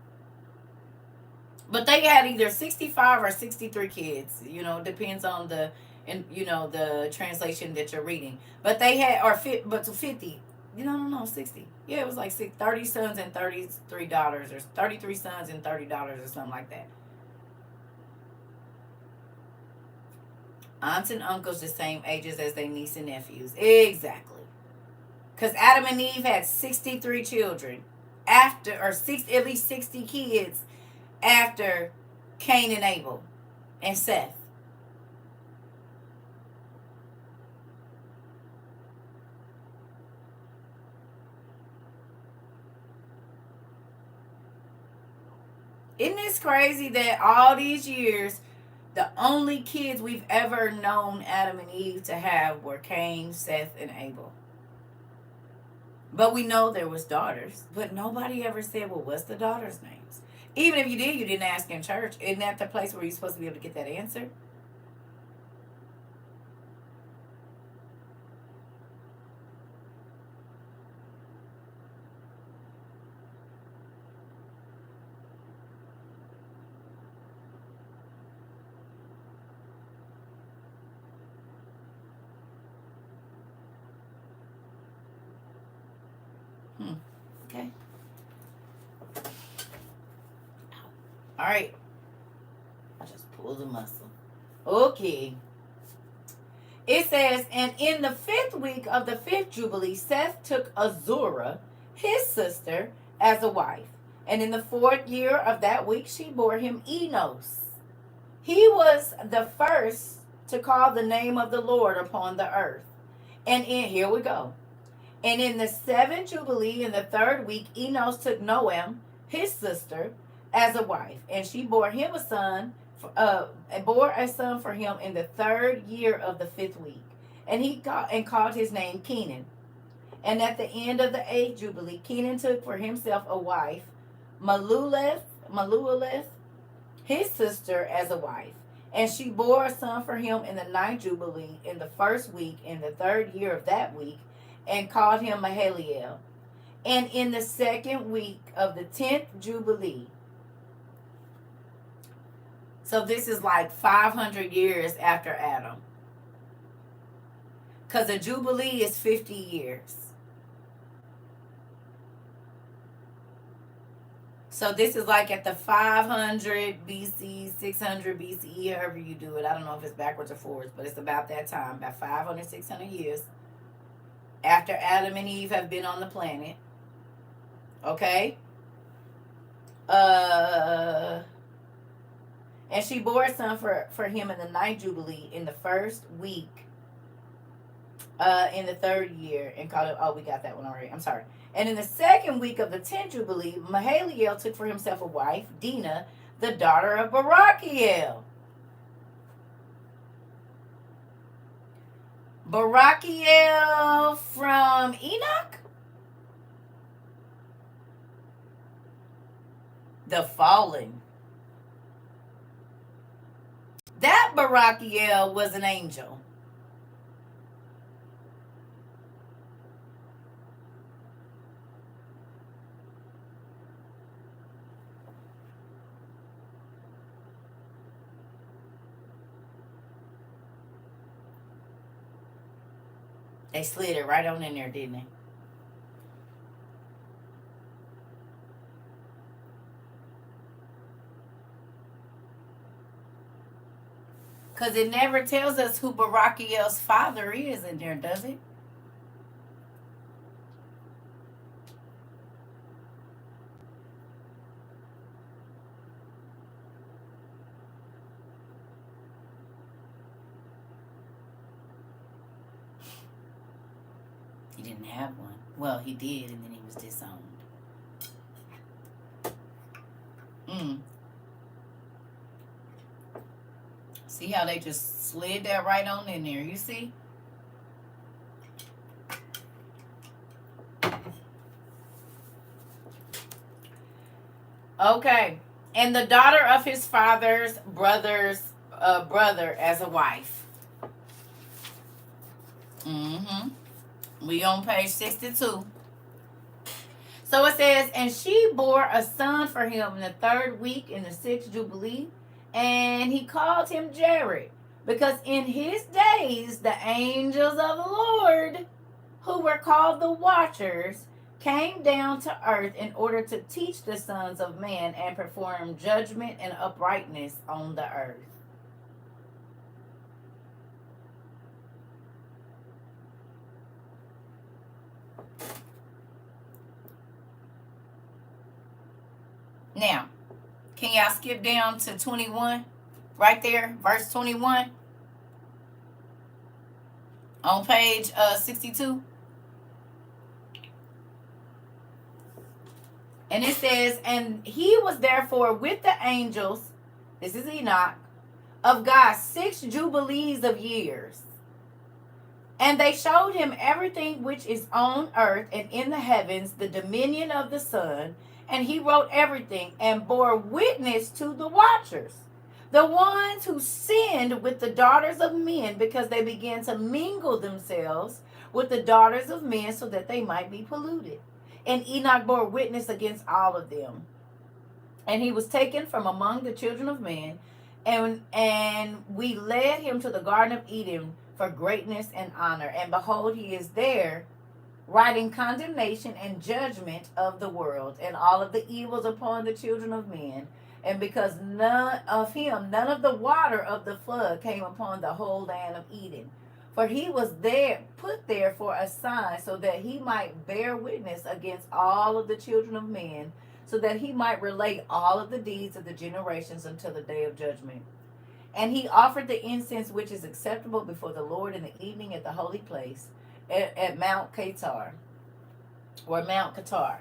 But they had either 65 or 63 kids. Depends on the the translation that you're reading. But they had, or 50. No, 60. Yeah, it was like 30 sons and 33 daughters, or 33 sons and 30 daughters, or something like that. Aunts and uncles the same ages as their niece and nephews. Exactly. Because Adam and Eve had 63 children after, or at least 60 kids after Cain and Abel and Seth. Isn't this crazy that all these years, the only kids we've ever known Adam and Eve to have were Cain, Seth, and Abel? But we know there was daughters, but nobody ever said, well, what's the daughters' names? Even if you did, you didn't ask in church. Isn't that the place where you're supposed to be able to get that answer? Okay. All right. I just pulled a muscle. Okay. It says, and in the 5th week of the 5th Jubilee, Seth took Azorah, his sister, as a wife. And in the 4th year of that week, she bore him Enos. He was the first to call the name of the Lord upon the earth. And here we go. And in the 7th Jubilee, in the 3rd week, Enos took Noam, his sister, as a wife. And she bore him a son, bore a son for him in the 3rd year of the 5th week. And he called his name Kenan. And at the end of the 8th Jubilee, Kenan took for himself a wife, Malualeth, his sister, as a wife. And she bore a son for him in the 9th Jubilee, in the 1st week, in the 3rd year of that week, and called him Mahaliel. And in the 2nd week of the 10th Jubilee, so this is like 500 years after Adam, because a Jubilee is 50 years. So this is like at the 500 BC, 600 BCE, however you do it. I don't know if it's backwards or forwards, but it's about that time, about 500, 600 years after Adam and Eve have been on the planet. Okay? Uh, and she bore a son for him in the ninth Jubilee in the first week in the third year and called it, oh, we got that one already. I'm sorry. And in the second week of the 10th Jubilee, Mahaliel took for himself a wife, Dinah, the daughter of Barachiel. Barachiel from Enoch? The fallen. That Barachiel was an angel. They slid it right on in there, didn't they? Because it never tells us who Barachiel's father is in there, does it? He didn't have one. Well, he did, and then he was disowned. See how they just slid that right on in there, you see? Okay. And the daughter of his father's brother as a wife. We on page 62. So it says, and she bore a son for him in the third week in the sixth Jubilee, and he called him Jared, because in his days the angels of the Lord, who were called the Watchers, came down to earth in order to teach the sons of man and perform judgment and uprightness on the earth. Now, can y'all skip down to 21? Right there, verse 21. On page 62. And it says, and he was therefore with the angels, this is Enoch, of God 6 jubilees of years. And they showed him everything which is on earth and in the heavens, the dominion of the sun. And he wrote everything and bore witness to the watchers, the ones who sinned with the daughters of men, because they began to mingle themselves with the daughters of men so that they might be polluted. And Enoch bore witness against all of them. And he was taken from among the children of men, and we led him to the Garden of Eden for greatness and honor. And behold, he is there, writing condemnation and judgment of the world, and all of the evils upon the children of men. And because none of the water of the flood came upon the whole land of Eden. For he was there, put there for a sign, so that he might bear witness against all of the children of men, so that he might relate all of the deeds of the generations until the day of judgment. And he offered the incense which is acceptable before the Lord in the evening at the holy place, at Mount Qatar, or Mount Qatar.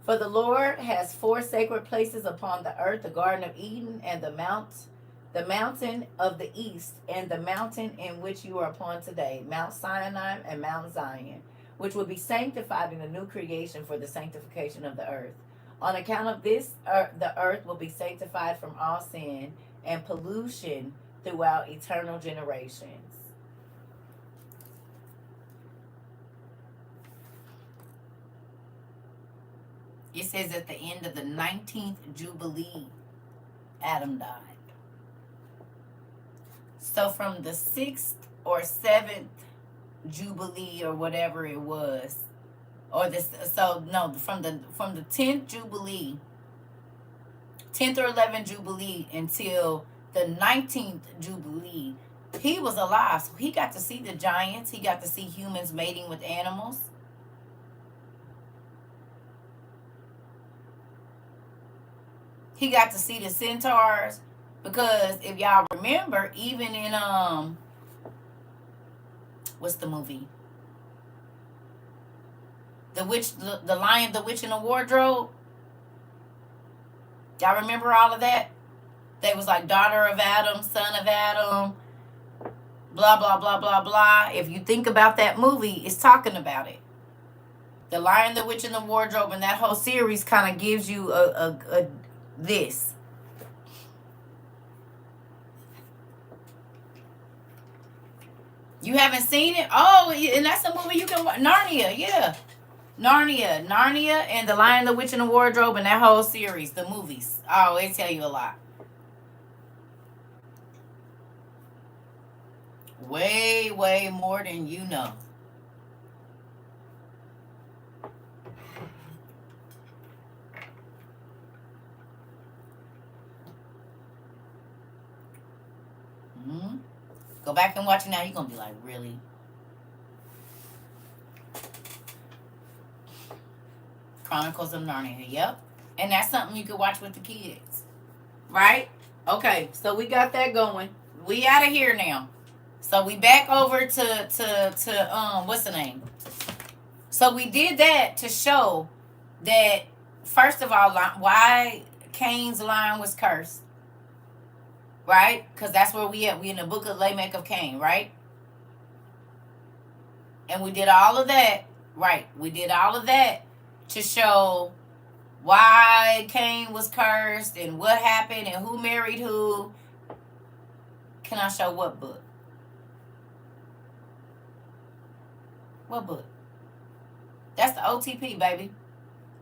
For the Lord has 4 sacred places upon the earth, the Garden of Eden, and the mountain of the east, and the mountain in which you are upon today, Mount Sinai and Mount Zion, which will be sanctified in the new creation for the sanctification of the earth. On account of this, the earth will be sanctified from all sin and pollution throughout eternal generations. It says at the end of the 19th Jubilee, Adam died. So from the 6th or 7th Jubilee or whatever it was, or this, so no, from the 10th Jubilee 10th or 11th Jubilee until the 19th Jubilee, he was alive. So he got to see the giants. He got to see humans mating with animals. He got to see the centaurs. Because if y'all remember, even in what's the movie? The Lion, the Witch, and the Wardrobe. Y'all remember all of that? They was like daughter of Adam, son of Adam, blah blah blah blah blah. If you think about that movie, it's talking about it. The Lion, the Witch, and the Wardrobe, and that whole series kind of gives you a this. You haven't seen it? Oh, and that's a movie you can watch. Narnia, yeah. Narnia, and The Lion, the Witch, and the Wardrobe, and that whole series, the movies. Oh, they tell you a lot. Way, way more than you know. Mm-hmm. Go back and watch it now. You're going to be like, really? Chronicles of Narnia. Yep. And that's something you could watch with the kids. Right? Okay. So we got that going. We out of here now. So we back over to what's the name? So we did that to show that, first of all, why Cain's line was cursed. Right? Because that's where we at. We in the book of Lamech of Cain, right? And we did all of that. Right. We did all of that to show why Cain was cursed and what happened and who married who. Can I show what book? What book? That's the OTP, baby.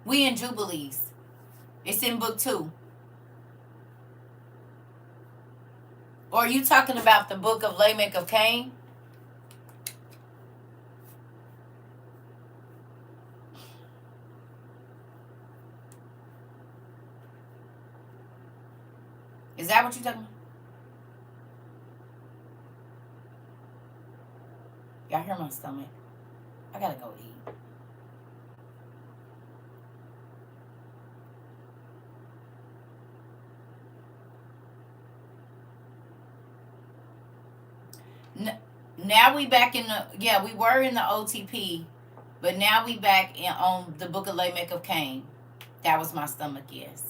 We in Jubilees. It's in book 2. Or are you talking about the book of Lamech of Cain? Is that what you're talking about? Y'all hear my stomach? I gotta go eat. Now we back in the, yeah, we were in the OTP, but now we back on the book of Lamech of Cain. That was my stomach, yes.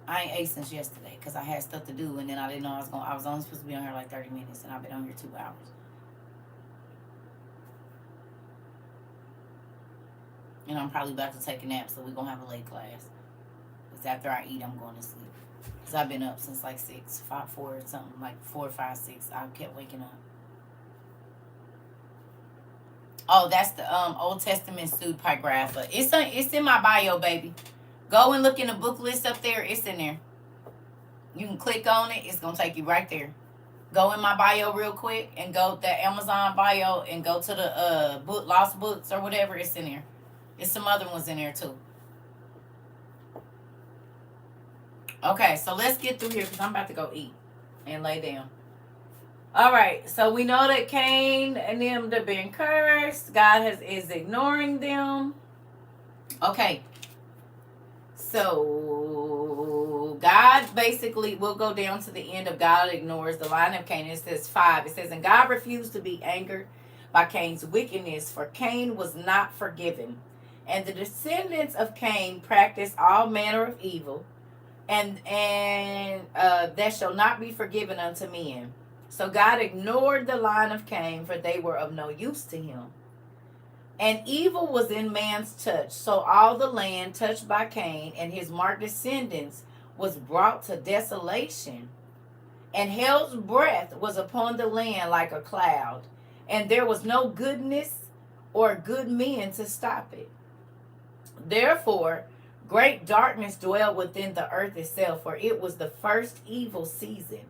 I ain't ate since yesterday because I had stuff to do, and then I didn't know I was only supposed to be on here like 30 minutes, and I've been on here 2 hours. And I'm probably about to take a nap, so we're going to have a late class. Because after I eat, I'm going to sleep. Because I've been up since like 6, 5, 4 or something, like 4, 5, 6. I kept waking up. Oh, that's the Old Testament pseudepigrapha. It's in my bio, baby. Go and look in the book list up there. It's in there. You can click on it. It's going to take you right there. Go in my bio real quick and go to the Amazon bio and go to the book, Lost Books or whatever. It's in there. There's some other ones in there too. Okay, so let's get through here because I'm about to go eat and lay down. All right, so we know that Cain and them have been cursed. God is ignoring them. Okay, so God basically, we'll go down to the end of God ignores the line of Cain. It says 5. It says, and God refused to be angered by Cain's wickedness, for Cain was not forgiven. And the descendants of Cain practiced all manner of evil, and that shall not be forgiven unto men. So God ignored the line of Cain, for they were of no use to him. And evil was in man's touch. So all the land touched by Cain and his marked descendants was brought to desolation. And hell's breath was upon the land like a cloud. And there was no goodness or good men to stop it. Therefore, great darkness dwelled within the earth itself, for it was the first evil season.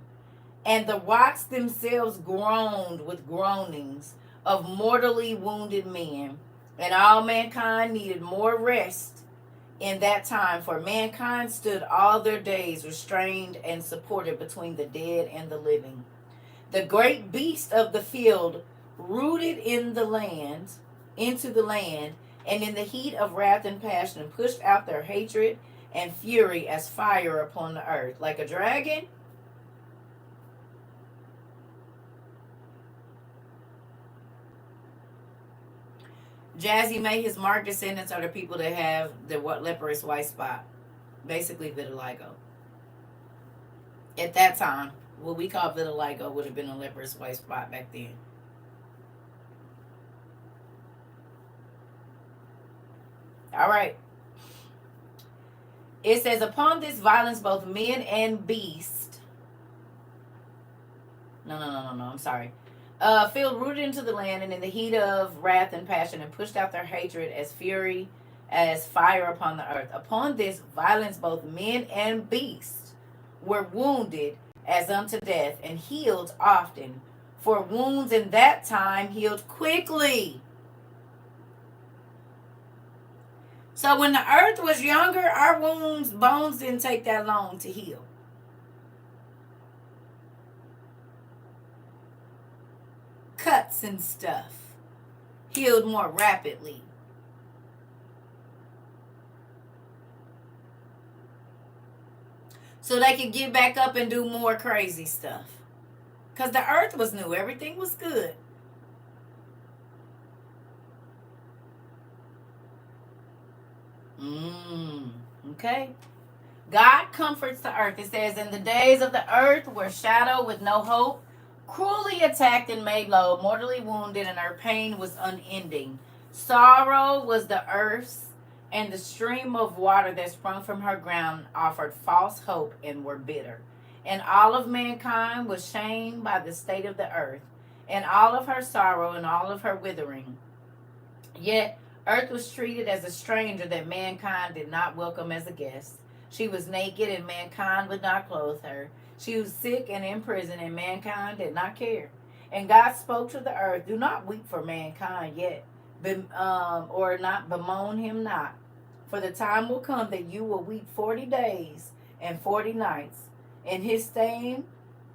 And the rocks themselves groaned with groanings of mortally wounded men. And all mankind needed more rest in that time, for mankind stood all their days restrained and supported between the dead and the living. The great beast of the field rooted in the land, into the land, and in the heat of wrath and passion pushed out their hatred and fury as fire upon the earth. Like a dragon, Jazzy made his marked descendants are the people that have the leprous white spot, basically vitiligo. At that time, what we call vitiligo would have been a leprous white spot back then. All right. It says, upon this violence, both men and beast. No. I'm sorry. Field rooted into the land, and in the heat of wrath and passion, and pushed out their hatred as fury, as fire upon the earth. Upon this violence, both men and beasts were wounded as unto death, and healed often. For wounds in that time healed quickly. So when the earth was younger, our wounds, bones didn't take that long to heal. Cuts and stuff healed more rapidly. So they could get back up and do more crazy stuff. Because the earth was new. Everything was good. Okay. God comforts the earth. It says, in the days of the earth were shadow with no hope, cruelly attacked and made low, mortally wounded, and her pain was unending. Sorrow was the earth's, and the stream of water that sprung from her ground offered false hope and were bitter. And all of mankind was shamed by the state of the earth, and all of her sorrow and all of her withering. Yet earth was treated as a stranger that mankind did not welcome as a guest. She was naked, and mankind would not clothe her. She was sick and in prison, and mankind did not care. And God spoke to the earth, do not weep for mankind yet, or not bemoan him not. For the time will come that you will weep 40 days and 40 nights, and his stain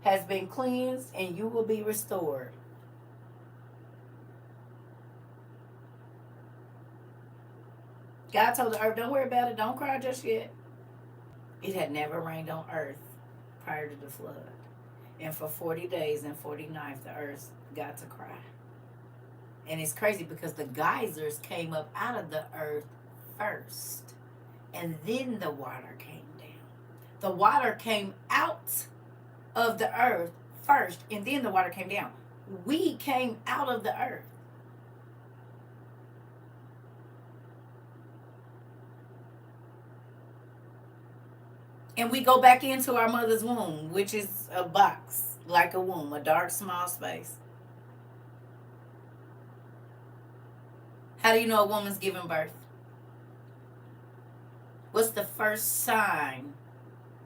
has been cleansed, and you will be restored. God told the earth, don't worry about it, don't cry just yet. It had never rained on earth prior to the flood. And for 40 days and 40 nights, the earth got to cry. And it's crazy because the geysers came up out of the earth first. And then the water came down. The water came out of the earth first. And then the water came down. We came out of the earth. And we go back into our mother's womb, which is a box, like a womb, a dark, small space. How do you know a woman's giving birth? What's the first sign?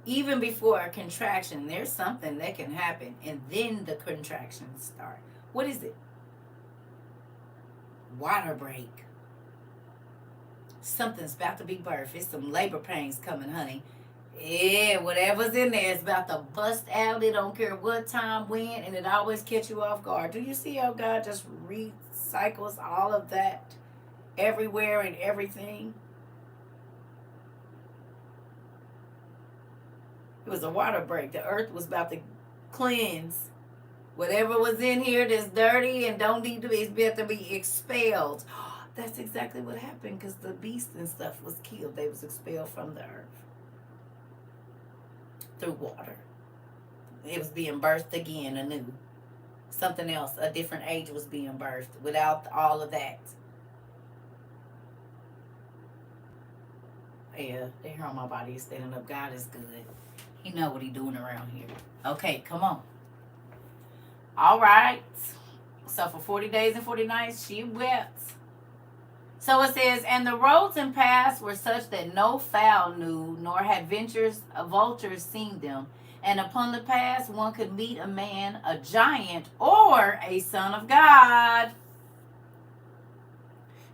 Even before a contraction, there's something that can happen, and then the contractions start. What is it? Water break. Something's about to be birthed. It's some labor pains coming, honey. Yeah, whatever's in there is about to bust out. It don't care what time, when, and it always catch you off guard. Do you see how God just recycles all of that everywhere and everything? It was a water break. The earth was about to cleanse. Whatever was in here that's dirty and don't need to be, it's about to be expelled. That's exactly what happened, because the beast and stuff was killed. They was expelled from the earth through water. It was being birthed again anew. Something else, a different age was being birthed without all of that. Yeah, the hair on my body is standing up. God is good. He know what he doing around here. Okay, come on. All right. So for 40 days and 40 nights, she wept. So it says, and the roads and paths were such that no fowl knew, nor had vultures seen them. And upon the paths one could meet a man, a giant, or a son of God.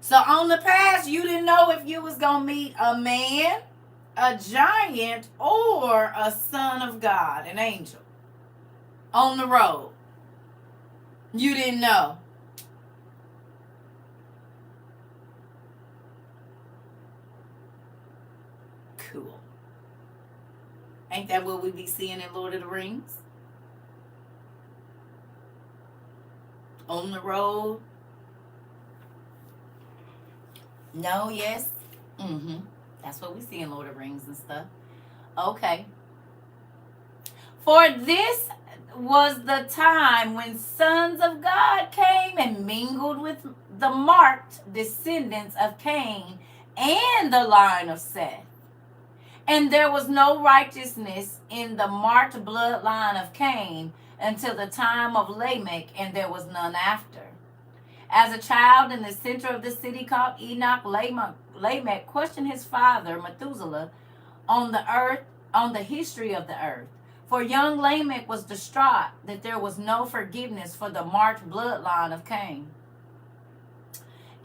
So on the path, you didn't know if you was going to meet a man, a giant, or a son of God, an angel. On the road. You didn't know. Cool. Ain't that what we be seeing in Lord of the Rings? On the road. No, yes. Mm-hmm. That's what we see in Lord of the Rings and stuff. Okay. For this was the time when sons of God came and mingled with the marked descendants of Cain and the line of Seth. And there was no righteousness in the marked bloodline of Cain until the time of Lamech, and there was none after. As a child in the center of the city called Enoch, Lamech questioned his father Methuselah on the history of the earth. For young Lamech was distraught that there was no forgiveness for the marked bloodline of Cain.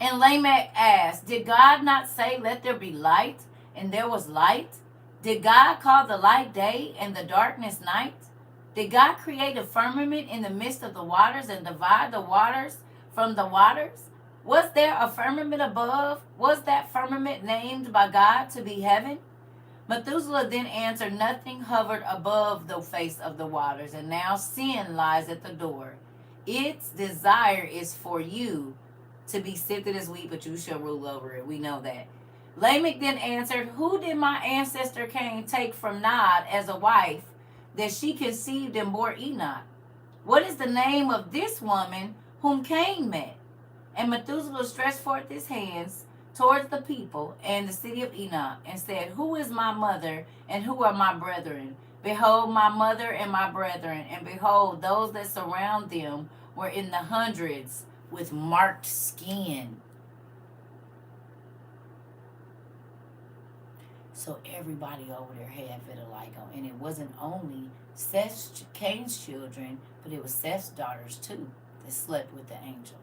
And Lamech asked, did God not say, let there be light? And there was light? Did God call the light day and the darkness night? Did God create a firmament in the midst of the waters and divide the waters from the waters? Was there a firmament above? Was that firmament named by God to be heaven? Methuselah then answered, nothing hovered above the face of the waters, and now sin lies at the door. Its desire is for you to be sifted as wheat, but you shall rule over it. We know that. Lamech then answered, who did my ancestor Cain take from Nod as a wife, that she conceived and bore Enoch? What is the name of this woman whom Cain met? And Methuselah stretched forth his hands towards the people and the city of Enoch, and said, who is my mother, and who are my brethren? Behold, my mother and my brethren, and behold, those that surround them were in the hundreds with marked skin. So everybody over there had vitiligo, and it wasn't only Cain's children, but it was Seth's daughters too that slept with the angels.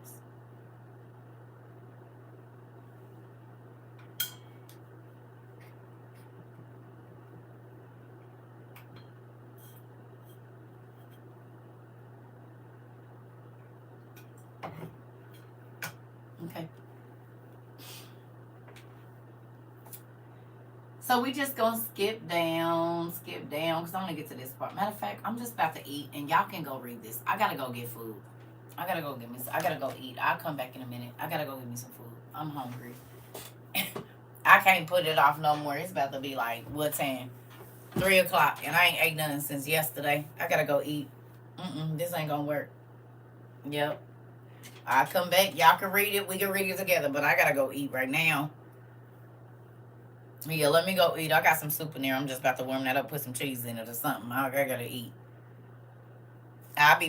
Okay. So we just gonna skip down, because I'm gonna get to this part. Matter of fact, I'm just about to eat, and y'all can go read this. I gotta go get food. I gotta go eat. I'll come back in a minute. I gotta go get me some food. I'm hungry. I can't put it off no more. It's about to be like, what time? 3 o'clock, and I ain't ate nothing since yesterday. I gotta go eat. This ain't gonna work. Yep. I'll come back. Y'all can read it. We can read it together, but I gotta go eat right now. Yeah, let me go eat. I got some soup in there. I'm just about to warm that up, put some cheese in it or something. I gotta eat. I'll be